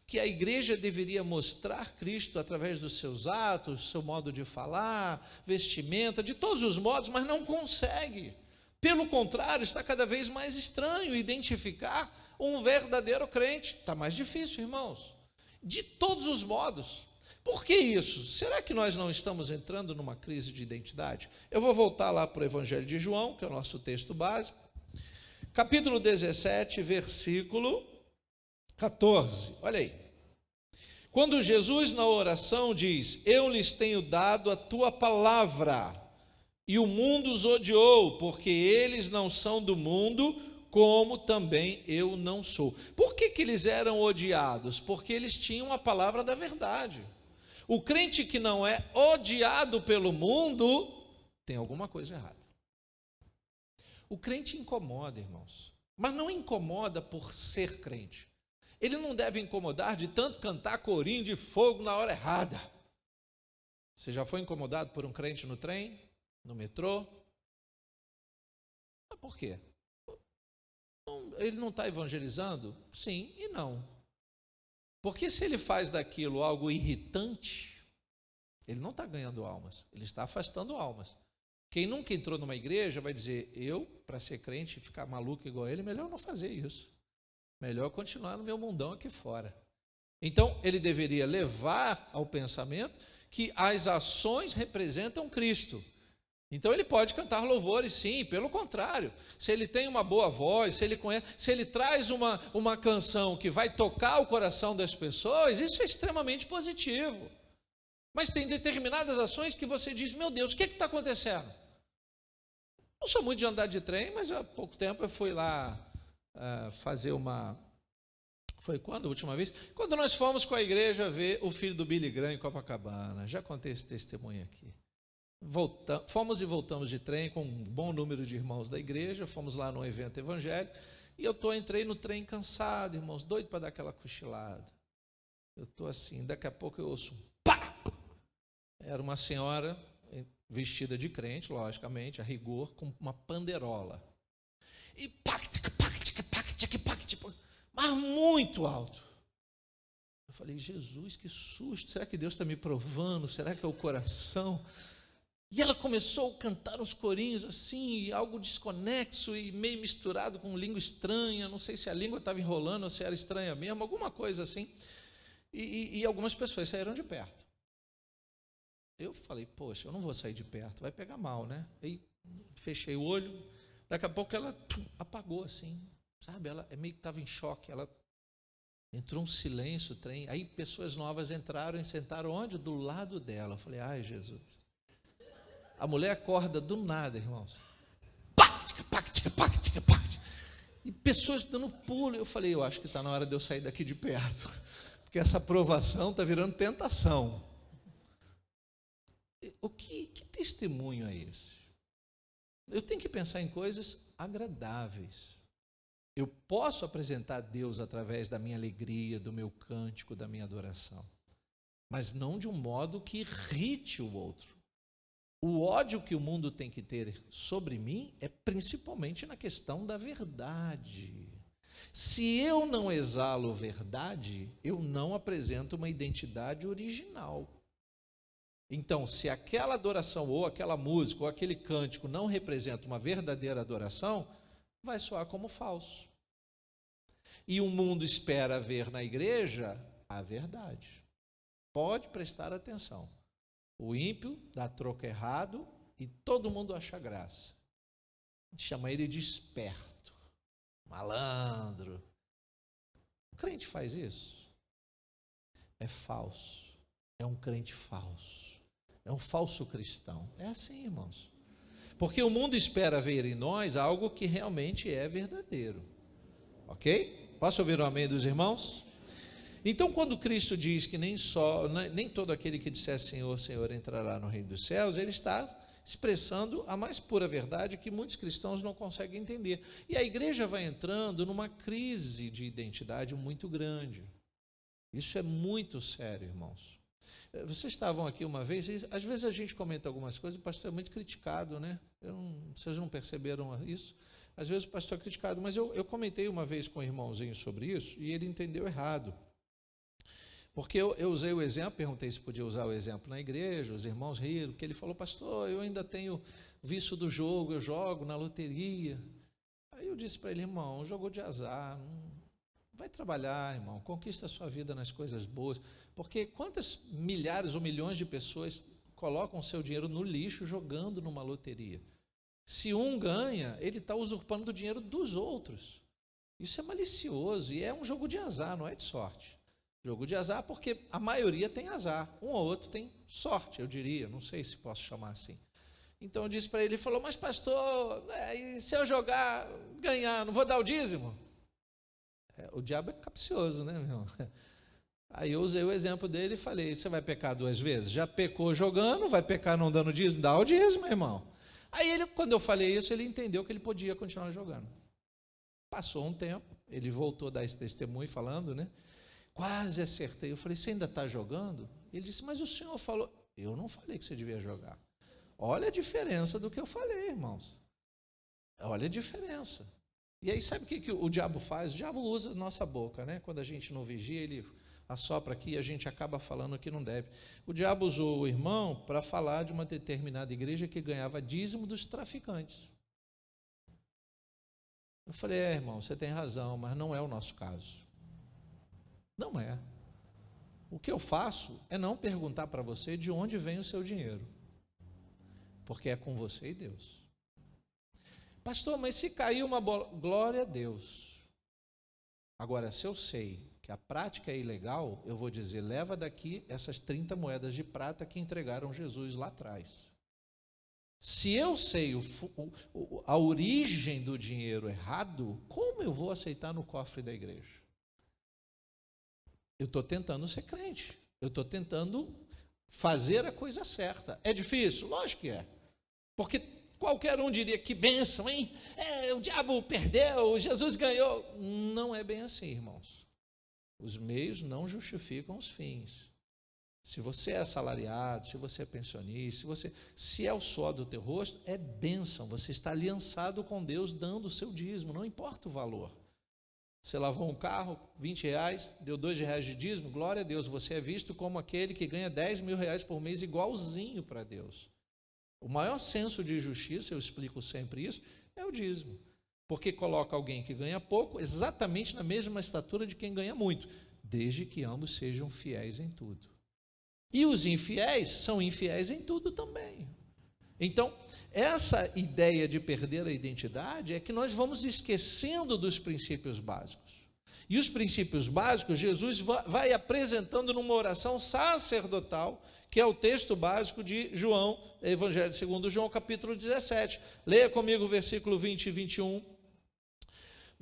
que a igreja deveria mostrar Cristo através dos seus atos, seu modo de falar, vestimenta, de todos os modos, mas não consegue. Pelo contrário, está cada vez mais estranho identificar um verdadeiro crente. Está mais difícil, irmãos. De todos os modos. Por que isso? Será que nós não estamos entrando numa crise de identidade? Eu vou voltar lá para o Evangelho de João, que é o nosso texto básico. Capítulo 17, versículo 14. Olha aí. Quando Jesus na oração diz, eu lhes tenho dado a tua palavra, e o mundo os odiou, porque eles não são do mundo, como também eu não sou. Por que eles eram odiados? Porque eles tinham a palavra da verdade. O crente que não é odiado pelo mundo, tem alguma coisa errada. O crente incomoda, irmãos, mas não incomoda por ser crente. Ele não deve incomodar de tanto cantar corinho de fogo na hora errada. Você já foi incomodado por um crente no trem, no metrô? Mas por quê? Ele não está evangelizando? Sim e não. Porque se ele faz daquilo algo irritante, ele não está ganhando almas, ele está afastando almas. Quem nunca entrou numa igreja vai dizer, eu, para ser crente e ficar maluco igual ele, melhor não fazer isso. Melhor continuar no meu mundão aqui fora. Então, ele deveria levar ao pensamento que as ações representam Cristo. Então, ele pode cantar louvores, sim, pelo contrário. Se ele tem uma boa voz, se ele conhece, se ele traz uma canção que vai tocar o coração das pessoas, isso é extremamente positivo. Mas tem determinadas ações que você diz, meu Deus, o que está acontecendo? Não sou muito de andar de trem, mas há pouco tempo eu fui lá fazer uma... Foi quando a última vez? Quando nós fomos com a igreja ver o filho do Billy Graham em Copacabana. Já contei esse testemunho aqui. Fomos e voltamos de trem com um bom número de irmãos da igreja, fomos lá num evento evangélico, e entrei no trem cansado, irmãos, doido para dar aquela cochilada. Eu estou assim, daqui a pouco eu ouço um pá! Era uma senhora vestida de crente, logicamente, a rigor, com uma panderola. E mas muito alto. Eu falei, Jesus, que susto, será que Deus está me provando? Será que é o coração? E ela começou a cantar uns corinhos assim, algo desconexo e meio misturado com língua estranha, não sei se a língua estava enrolando ou se era estranha mesmo, alguma coisa assim. E algumas pessoas saíram de perto. Eu falei, poxa, eu não vou sair de perto, vai pegar mal, né? Aí fechei o olho, daqui a pouco ela apagou assim, sabe? Ela meio que estava em choque, ela entrou um silêncio, trem. Aí pessoas novas entraram e sentaram onde? Do lado dela. Eu falei, ai Jesus. A mulher acorda do nada, irmãos. E pessoas dando pulo. Eu falei, eu acho que está na hora de eu sair daqui de perto, porque essa provação está virando tentação. Que testemunho é esse? Eu tenho que pensar em coisas agradáveis. Eu posso apresentar a Deus através da minha alegria, do meu cântico, da minha adoração, mas não de um modo que irrite o outro. O ódio que o mundo tem que ter sobre mim é principalmente na questão da verdade. Se eu não exalo verdade, eu não apresento uma identidade original. Então, se aquela adoração, ou aquela música, ou aquele cântico não representa uma verdadeira adoração, vai soar como falso. E o mundo espera ver na igreja a verdade. Pode prestar atenção. O ímpio dá troco errado e todo mundo acha graça. Chama ele de esperto, malandro. O crente faz isso? É falso. É um crente falso. É um falso cristão. É assim, irmãos. Porque o mundo espera ver em nós algo que realmente é verdadeiro. Ok? Posso ouvir o amém dos irmãos? Então, quando Cristo diz que nem todo aquele que disser Senhor, Senhor entrará no reino dos céus, ele está expressando a mais pura verdade que muitos cristãos não conseguem entender. E a igreja vai entrando numa crise de identidade muito grande. Isso é muito sério, irmãos. Vocês estavam aqui uma vez, às vezes a gente comenta algumas coisas, o pastor é muito criticado, né? Vocês não perceberam isso? Às vezes o pastor é criticado, mas eu comentei uma vez com um irmãozinho sobre isso e ele entendeu errado. Porque eu usei o exemplo, perguntei se podia usar o exemplo na igreja, os irmãos riram, porque ele falou, pastor, eu ainda tenho vício do jogo, eu jogo na loteria. Aí eu disse para ele, irmão, jogo de azar, vai trabalhar, irmão, conquista a sua vida nas coisas boas, porque quantas milhares ou milhões de pessoas colocam o seu dinheiro no lixo jogando numa loteria? Se um ganha, ele está usurpando o dinheiro dos outros. Isso é malicioso e é um jogo de azar, não é de sorte. Jogo de azar porque a maioria tem azar, um ou outro tem sorte, eu diria, não sei se posso chamar assim. Então eu disse para ele, ele falou, mas pastor, se eu jogar, ganhar, não vou dar o dízimo? O diabo é capcioso, né, meu irmão? Aí eu usei o exemplo dele e falei, você vai pecar 2 vezes? Já pecou jogando, vai pecar não dando dízimo? Dá o dízimo, irmão. Aí ele, quando eu falei isso, ele entendeu que ele podia continuar jogando. Passou um tempo, ele voltou a dar esse testemunho falando, né? Quase acertei. Eu falei, você ainda está jogando? Ele disse, mas o senhor falou. Eu não falei que você devia jogar. Olha a diferença do que eu falei, irmãos. Olha a diferença. E aí sabe o que o diabo faz? O diabo usa a nossa boca, né? Quando a gente não vigia, ele assopra aqui e a gente acaba falando o que não deve. O diabo usou o irmão para falar de uma determinada igreja que ganhava dízimo dos traficantes. Eu falei, irmão, você tem razão, mas não é o nosso caso. Não é. O que eu faço é não perguntar para você de onde vem o seu dinheiro, porque é com você e Deus. Pastor, mas se cair uma bola, glória a Deus. Agora, se eu sei que a prática é ilegal, eu vou dizer, leva daqui essas 30 moedas de prata que entregaram Jesus lá atrás. Se eu sei a origem do dinheiro errado, como eu vou aceitar no cofre da igreja? Eu estou tentando ser crente, eu estou tentando fazer a coisa certa. É difícil? Lógico que é. Porque qualquer um diria, que bênção, hein? O diabo perdeu, Jesus ganhou. Não é bem assim, irmãos. Os meios não justificam os fins. Se você é assalariado, se você é pensionista, se é o suor do teu rosto, é bênção. Você está aliançado com Deus, dando o seu dízimo, não importa o valor. Você lavou um carro, R$20, deu R$2 de dízimo, glória a Deus, você é visto como aquele que ganha R$10.000 por mês, igualzinho para Deus. O maior senso de justiça, eu explico sempre isso, é o dízimo. Porque coloca alguém que ganha pouco, exatamente na mesma estatura de quem ganha muito, desde que ambos sejam fiéis em tudo. E os infiéis são infiéis em tudo também. Então, essa ideia de perder a identidade é que nós vamos esquecendo dos princípios básicos. E os princípios básicos, Jesus vai apresentando numa oração sacerdotal, que é o texto básico de João, Evangelho segundo João, capítulo 17. Leia comigo o versículo 20 e 21.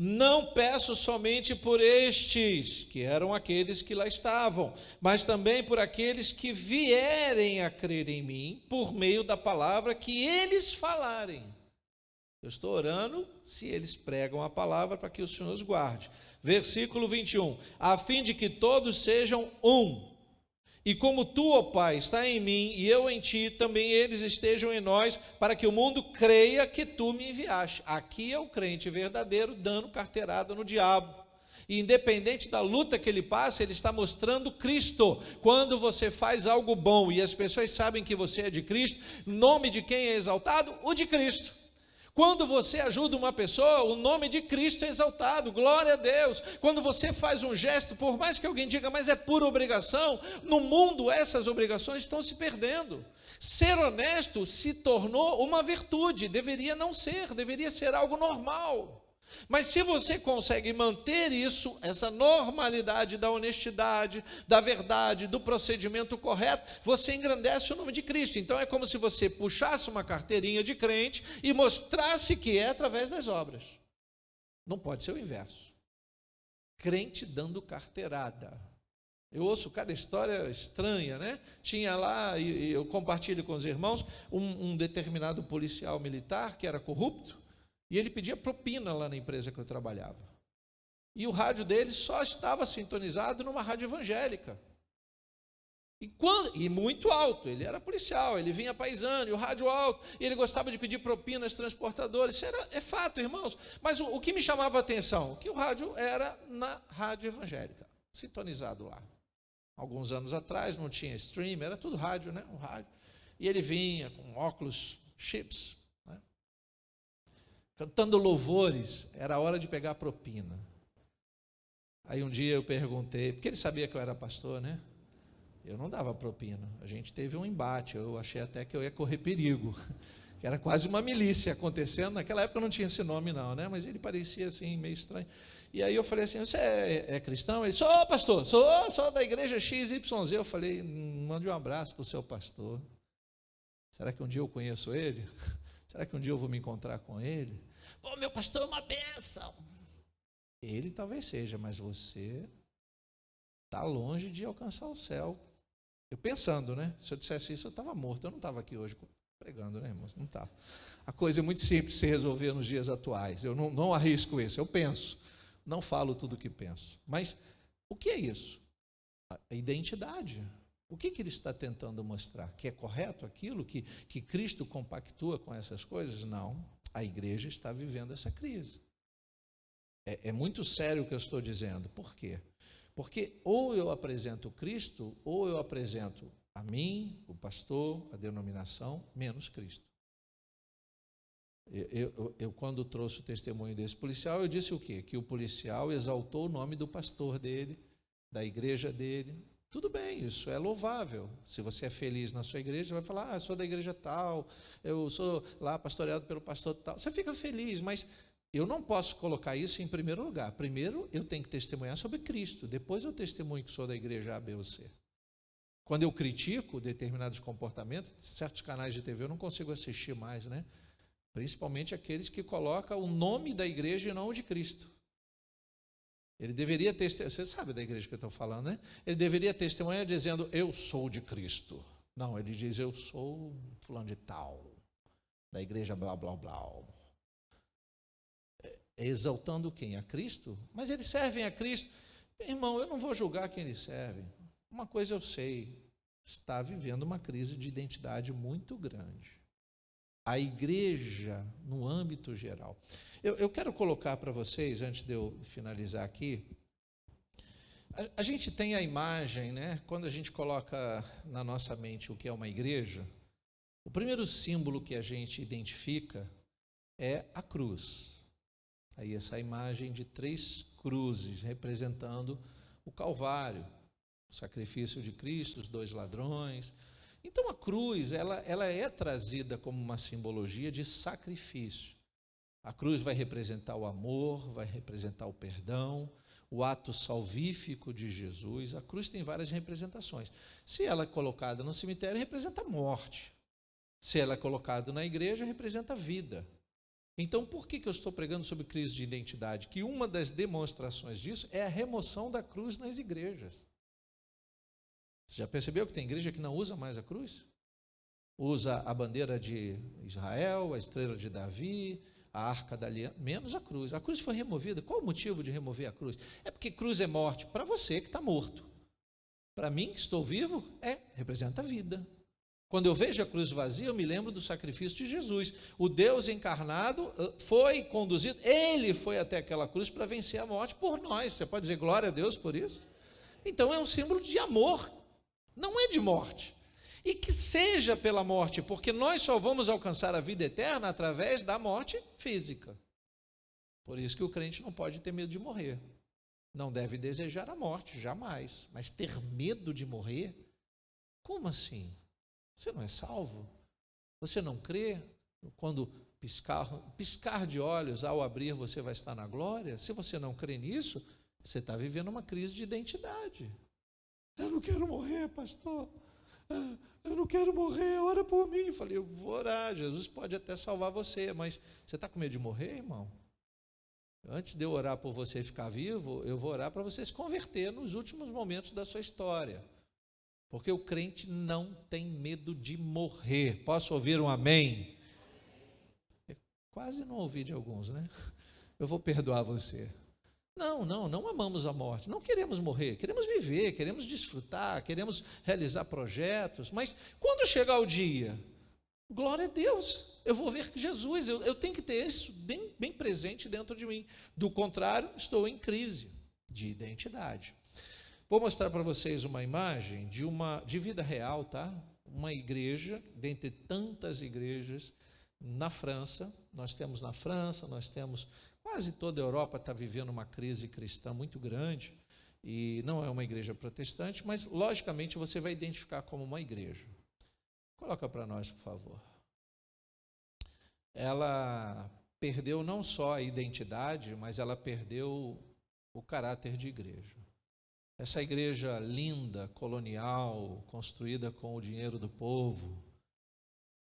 Não peço somente por estes, que eram aqueles que lá estavam, mas também por aqueles que vierem a crer em mim, por meio da palavra que eles falarem. Eu estou orando se eles pregam a palavra para que o Senhor os guarde. Versículo 21, a fim de que todos sejam um. E como tu, ó Pai, está em mim e eu em ti, também eles estejam em nós, para que o mundo creia que tu me enviaste. Aqui é o crente verdadeiro dando carteirada no diabo. E independente da luta que ele passa, ele está mostrando Cristo. Quando você faz algo bom e as pessoas sabem que você é de Cristo, o nome de quem é exaltado? O de Cristo. Quando você ajuda uma pessoa, o nome de Cristo é exaltado, glória a Deus. Quando você faz um gesto, por mais que alguém diga, mas é por obrigação, no mundo essas obrigações estão se perdendo. Ser honesto se tornou uma virtude, deveria não ser, deveria ser algo normal. Mas se você consegue manter isso, essa normalidade da honestidade, da verdade, do procedimento correto, você engrandece o nome de Cristo. Então é como se você puxasse uma carteirinha de crente e mostrasse que é através das obras. Não pode ser o inverso. Crente dando carteirada. Eu ouço cada história estranha, né? Tinha lá, e eu compartilho com os irmãos, um determinado policial militar que era corrupto, e ele pedia propina lá na empresa que eu trabalhava. E o rádio dele só estava sintonizado numa rádio evangélica. E muito alto, ele era policial, ele vinha paisano, e o rádio alto, e ele gostava de pedir propina às transportadoras. Isso é fato, irmãos. Mas o que me chamava a atenção? Que o rádio era na rádio evangélica, sintonizado lá. Alguns anos atrás não tinha stream, era tudo rádio, né? O rádio. E ele vinha com óculos chips, né? Cantando louvores, era hora de pegar a propina. Aí um dia eu perguntei, porque ele sabia que eu era pastor, né? Eu não dava propina. A gente teve um embate, eu achei até que eu ia correr perigo, que era quase uma milícia acontecendo. Naquela época não tinha esse nome não, né? Mas ele parecia assim, meio estranho. E aí eu falei assim, você é cristão? Ele, sou pastor, sou da igreja XYZ. Eu falei, mande um abraço para o seu pastor. Será que um dia eu conheço ele? Será que um dia eu vou me encontrar com ele? Pô, meu pastor é uma bênção. Ele talvez seja, mas você está longe de alcançar o céu. Eu pensando, né? Se eu dissesse isso, eu estava morto. Eu não estava aqui hoje pregando, né, irmãos? Não estava. A coisa é muito simples de se resolver nos dias atuais. Eu não arrisco isso, eu penso. Não falo tudo o que penso. Mas o que é isso? A identidade. O que ele está tentando mostrar? Que é correto aquilo? Que Cristo compactua com essas coisas? Não. A igreja está vivendo essa crise. É muito sério o que eu estou dizendo. Por quê? Porque ou eu apresento Cristo, ou eu apresento a mim, o pastor, a denominação, menos Cristo. Eu quando trouxe o testemunho desse policial, eu disse o quê? Que o policial exaltou o nome do pastor dele, da igreja dele. Tudo bem, isso é louvável. Se você é feliz na sua igreja, você vai falar, sou da igreja tal, eu sou lá pastoreado pelo pastor tal. Você fica feliz, mas eu não posso colocar isso em primeiro lugar. Primeiro, eu tenho que testemunhar sobre Cristo. Depois eu testemunho que sou da igreja A, B ou C. Quando eu critico determinados comportamentos, certos canais de TV eu não consigo assistir mais, né? Principalmente aqueles que colocam o nome da igreja e não o de Cristo. Ele deveria testemunhar, você sabe da igreja que eu estou falando, né? Ele deveria testemunhar dizendo, eu sou de Cristo. Não, ele diz, eu sou fulano de tal, da igreja blá, blá, blá. Exaltando quem? A Cristo? Mas eles servem a Cristo. Irmão, eu não vou julgar quem eles servem. Uma coisa eu sei, está vivendo uma crise de identidade muito grande. A igreja, no âmbito geral. Eu quero colocar para vocês, antes de eu finalizar aqui, a gente tem a imagem, né? Quando a gente coloca na nossa mente o que é uma igreja, o primeiro símbolo que a gente identifica é a cruz. Aí essa imagem de 3 cruzes representando o Calvário, o sacrifício de Cristo, os 2 ladrões. Então a cruz, ela é trazida como uma simbologia de sacrifício. A cruz vai representar o amor, vai representar o perdão, o ato salvífico de Jesus. A cruz tem várias representações. Se ela é colocada no cemitério, representa a morte. Se ela é colocada na igreja, representa a vida. Então, por que eu estou pregando sobre crise de identidade? Que uma das demonstrações disso é a remoção da cruz nas igrejas. Você já percebeu que tem igreja que não usa mais a cruz? Usa a bandeira de Israel, a estrela de Davi, a arca da aliança, menos a cruz. A cruz foi removida. Qual o motivo de remover a cruz? É porque cruz é morte para você que está morto. Para mim, que estou vivo, representa a vida. Quando eu vejo a cruz vazia, eu me lembro do sacrifício de Jesus. O Deus encarnado foi conduzido, ele foi até aquela cruz para vencer a morte por nós. Você pode dizer glória a Deus por isso? Então é um símbolo de amor, não é de morte. E que seja pela morte, porque nós só vamos alcançar a vida eterna através da morte física. Por isso que o crente não pode ter medo de morrer. Não deve desejar a morte, jamais. Mas ter medo de morrer? Como assim? Você não é salvo? Você não crê quando piscar de olhos, ao abrir você vai estar na glória. Se você não crê nisso, você está vivendo uma crise de identidade. Eu não quero morrer, pastor. Eu não quero morrer, ora por mim. Eu falei, eu vou orar, Jesus pode até salvar você, mas você está com medo de morrer, irmão? Antes de eu orar por você ficar vivo, eu vou orar para você se converter nos últimos momentos da sua história. Porque o crente não tem medo de morrer. Posso ouvir um amém? Eu quase não ouvi de alguns, né? Eu vou perdoar você. Não amamos a morte, não queremos morrer, queremos viver, queremos desfrutar, queremos realizar projetos, mas quando chegar o dia, glória a Deus, eu vou ver Jesus, eu tenho que ter isso bem presente dentro de mim. Do contrário, estou em crise de identidade. Vou mostrar para vocês uma imagem de vida real, tá? Uma igreja, dentre tantas igrejas, na França. Nós temos na França, nós temos... Quase toda a Europa está vivendo uma crise cristã muito grande, e não é uma igreja protestante, mas logicamente você vai identificar como uma igreja. Coloca para nós, por favor. Ela perdeu não só a identidade, mas ela perdeu o caráter de igreja. Essa igreja linda, colonial, construída com o dinheiro do povo,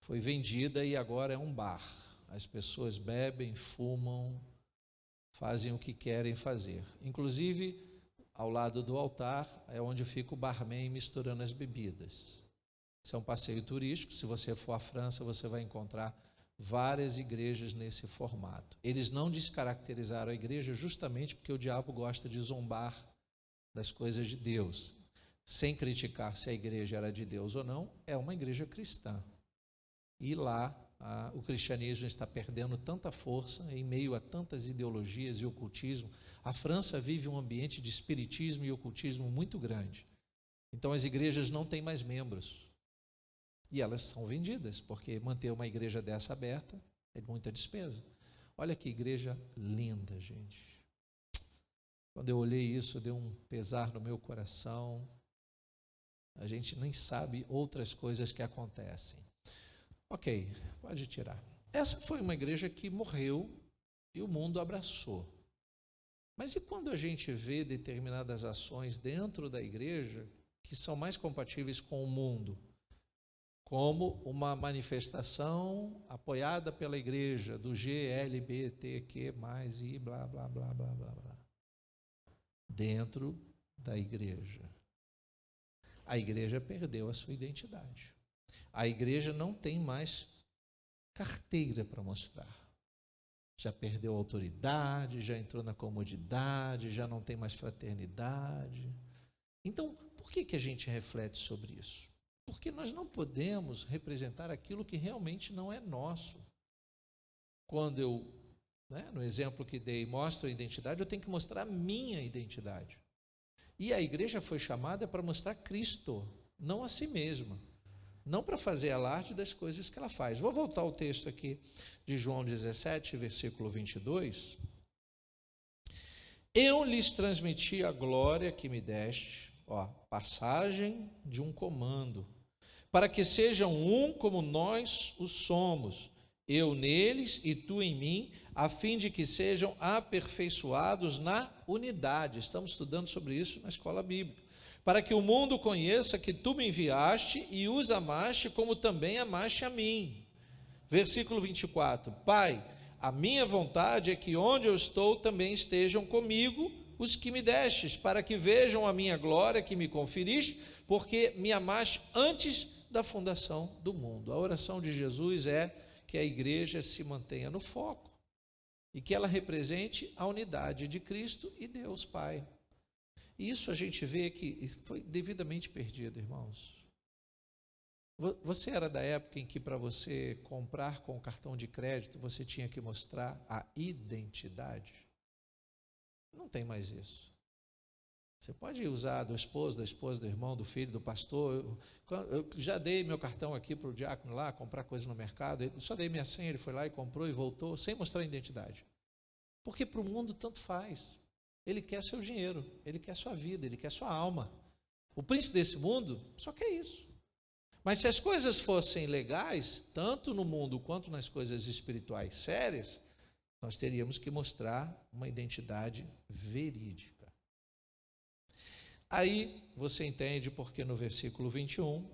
foi vendida e agora é um bar. As pessoas bebem, fumam, fazem o que querem fazer. Inclusive, ao lado do altar é onde fica o barman misturando as bebidas. Isso é um passeio turístico. Se você for à França, você vai encontrar várias igrejas nesse formato. Eles não descaracterizaram a igreja justamente porque o diabo gosta de zombar das coisas de Deus. Sem criticar se a igreja era de Deus ou não, é uma igreja cristã. E lá o cristianismo está perdendo tanta força em meio a tantas ideologias e ocultismo. A França vive um ambiente de espiritismo e ocultismo muito grande. Então as igrejas não têm mais membros. E elas são vendidas, porque manter uma igreja dessa aberta é muita despesa. Olha que igreja linda, gente. Quando eu olhei isso, deu um pesar no meu coração. A gente nem sabe outras coisas que acontecem. Ok, pode tirar. Essa foi uma igreja que morreu e o mundo abraçou. Mas e quando a gente vê determinadas ações dentro da igreja que são mais compatíveis com o mundo? Como uma manifestação apoiada pela igreja do GLBTQ+, e blá, blá, blá, blá, blá, blá. Dentro da igreja. A igreja perdeu a sua identidade. A igreja não tem mais carteira para mostrar. Já perdeu a autoridade, já entrou na comodidade, já não tem mais fraternidade. Então, por que a gente reflete sobre isso? Porque nós não podemos representar aquilo que realmente não é nosso. Quando eu, no exemplo que dei, mostro a identidade, eu tenho que mostrar a minha identidade. E a igreja foi chamada para mostrar Cristo, não a si mesma. Não para fazer alarde das coisas que ela faz. Vou voltar ao texto aqui de João 17, versículo 22. Eu lhes transmiti a glória que me deste, passagem de um comando, para que sejam um como nós o somos, eu neles e tu em mim, a fim de que sejam aperfeiçoados na unidade. Estamos estudando sobre isso na escola bíblica. Para que o mundo conheça que tu me enviaste e os amaste como também amaste a mim. Versículo 24. Pai, a minha vontade é que onde eu estou também estejam comigo os que me destes, para que vejam a minha glória que me conferiste, porque me amaste antes da fundação do mundo. A oração de Jesus é que a igreja se mantenha no foco e que ela represente a unidade de Cristo e Deus Pai. Isso a gente vê que foi devidamente perdido, irmãos. Você era da época em que para você comprar com cartão de crédito, você tinha que mostrar a identidade? Não tem mais isso. Você pode usar do esposo, da esposa, do irmão, do filho, do pastor. Eu já dei meu cartão aqui para o diácono lá, comprar coisa no mercado. Eu só dei minha senha, ele foi lá e comprou e voltou, sem mostrar a identidade. Porque para o mundo tanto faz. Ele quer seu dinheiro, ele quer sua vida, ele quer sua alma. O príncipe desse mundo só quer isso. Mas se as coisas fossem legais, tanto no mundo quanto nas coisas espirituais sérias, nós teríamos que mostrar uma identidade verídica. Aí você entende porque no versículo 21,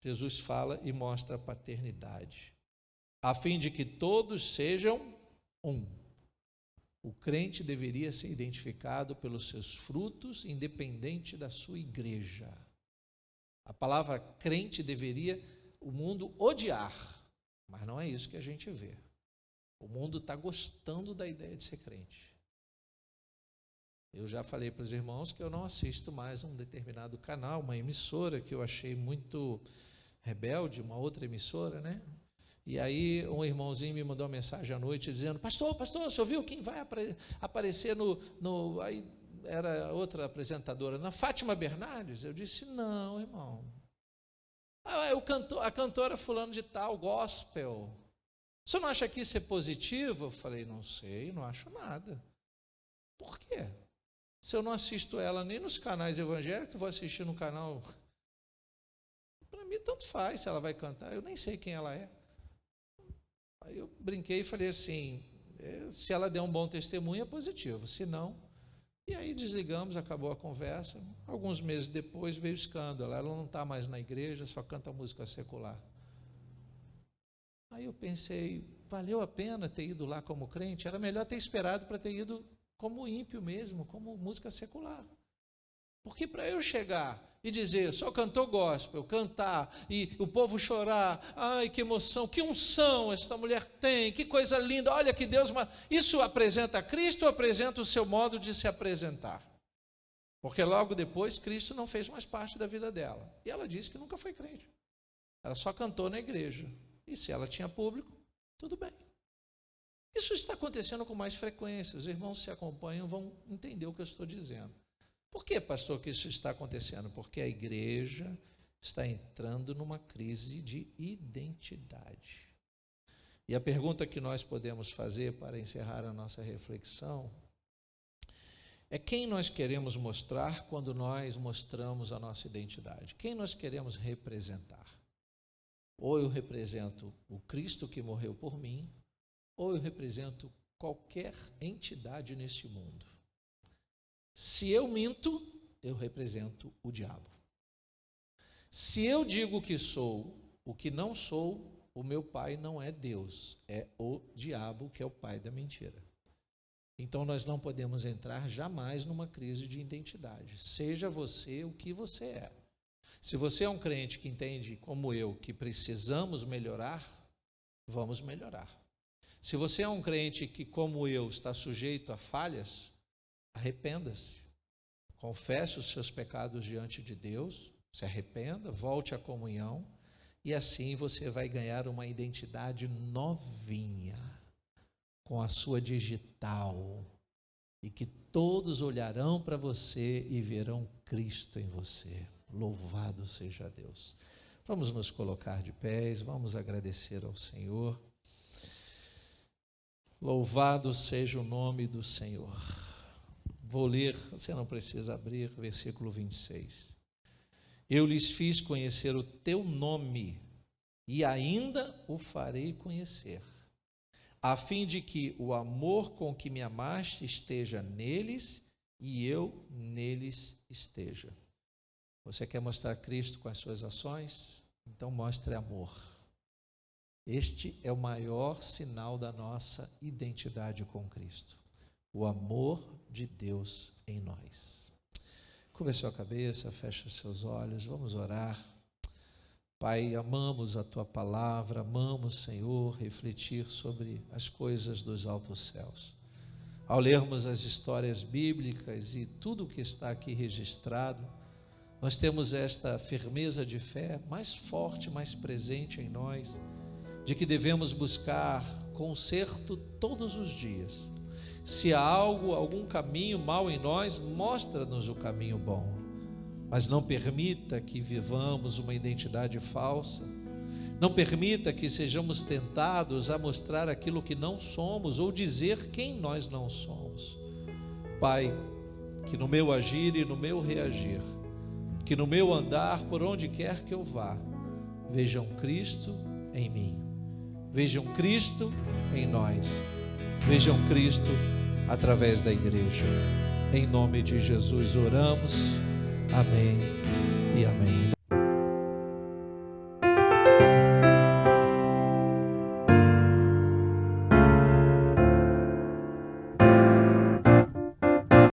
Jesus fala e mostra a paternidade, a fim de que todos sejam um. O crente deveria ser identificado pelos seus frutos, independente da sua igreja. A palavra crente deveria o mundo odiar, mas não é isso que a gente vê. O mundo está gostando da ideia de ser crente. Eu já falei para os irmãos que eu não assisto mais um determinado canal, uma emissora que eu achei muito rebelde, uma outra emissora, né? E aí um irmãozinho me mandou uma mensagem à noite dizendo: pastor, você ouviu quem vai aparecer no aí era outra apresentadora, na Fátima Bernardes? Eu disse: não, irmão. A cantora fulano de tal, gospel. Você não acha que isso é positivo? Eu falei: não sei, não acho nada. Por quê? Se eu não assisto ela nem nos canais evangélicos, vou assistir no canal. Para mim, tanto faz se ela vai cantar, eu nem sei quem ela é. Aí eu brinquei e falei assim: se ela der um bom testemunho, é positivo, se não. E aí desligamos, acabou a conversa. Alguns meses depois veio o escândalo, ela não está mais na igreja, só canta música secular. Aí eu pensei, valeu a pena ter ido lá como crente? Era melhor ter esperado para ter ido como ímpio mesmo, como música secular. Porque para eu chegar e dizer, só cantor gospel, cantar e o povo chorar, ai que emoção, que unção esta mulher tem, que coisa linda, olha que Deus, isso apresenta Cristo ou apresenta o seu modo de se apresentar? Porque logo depois Cristo não fez mais parte da vida dela, e ela disse que nunca foi crente, ela só cantou na igreja, e se ela tinha público, tudo bem. Isso está acontecendo com mais frequência, os irmãos se acompanham vão entender o que eu estou dizendo. Por que, pastor, que isso está acontecendo? Porque a igreja está entrando numa crise de identidade. E a pergunta que nós podemos fazer para encerrar a nossa reflexão é: quem nós queremos mostrar quando nós mostramos a nossa identidade? Quem nós queremos representar? Ou eu represento o Cristo que morreu por mim, ou eu represento qualquer entidade neste mundo. Se eu minto, eu represento o diabo. Se eu digo que sou o que não sou, o meu pai não é Deus, é o diabo que é o pai da mentira. Então nós não podemos entrar jamais numa crise de identidade. Seja você o que você é. Se você é um crente que entende, como eu, que precisamos melhorar, vamos melhorar. Se você é um crente que, como eu, está sujeito a falhas, arrependa-se, confesse os seus pecados diante de Deus, se arrependa, volte à comunhão, e assim você vai ganhar uma identidade novinha, com a sua digital, e que todos olharão para você e verão Cristo em você. Louvado seja Deus. Vamos nos colocar de pés, vamos agradecer ao Senhor. Louvado seja o nome do Senhor. Vou ler, você não precisa abrir, versículo 26. Eu lhes fiz conhecer o teu nome e ainda o farei conhecer, a fim de que o amor com que me amaste esteja neles e eu neles esteja. Você quer mostrar Cristo com as suas ações? Então mostre amor. Este é o maior sinal da nossa identidade com Cristo. O amor de Deus em nós. Curva a sua cabeça, feche os seus olhos, vamos orar. Pai, amamos a Tua palavra, amamos, Senhor, refletir sobre as coisas dos altos céus. Ao lermos as histórias bíblicas e tudo o que está aqui registrado, nós temos esta firmeza de fé mais forte, mais presente em nós, de que devemos buscar conserto todos os dias. Se há algum caminho mau em nós, mostra-nos o caminho bom. Mas não permita que vivamos uma identidade falsa. Não permita que sejamos tentados a mostrar aquilo que não somos ou dizer quem nós não somos. Pai, que no meu agir e no meu reagir, que no meu andar por onde quer que eu vá, vejam Cristo em mim, vejam Cristo em nós, vejam Cristo através da igreja. Em nome de Jesus oramos. Amém e amém.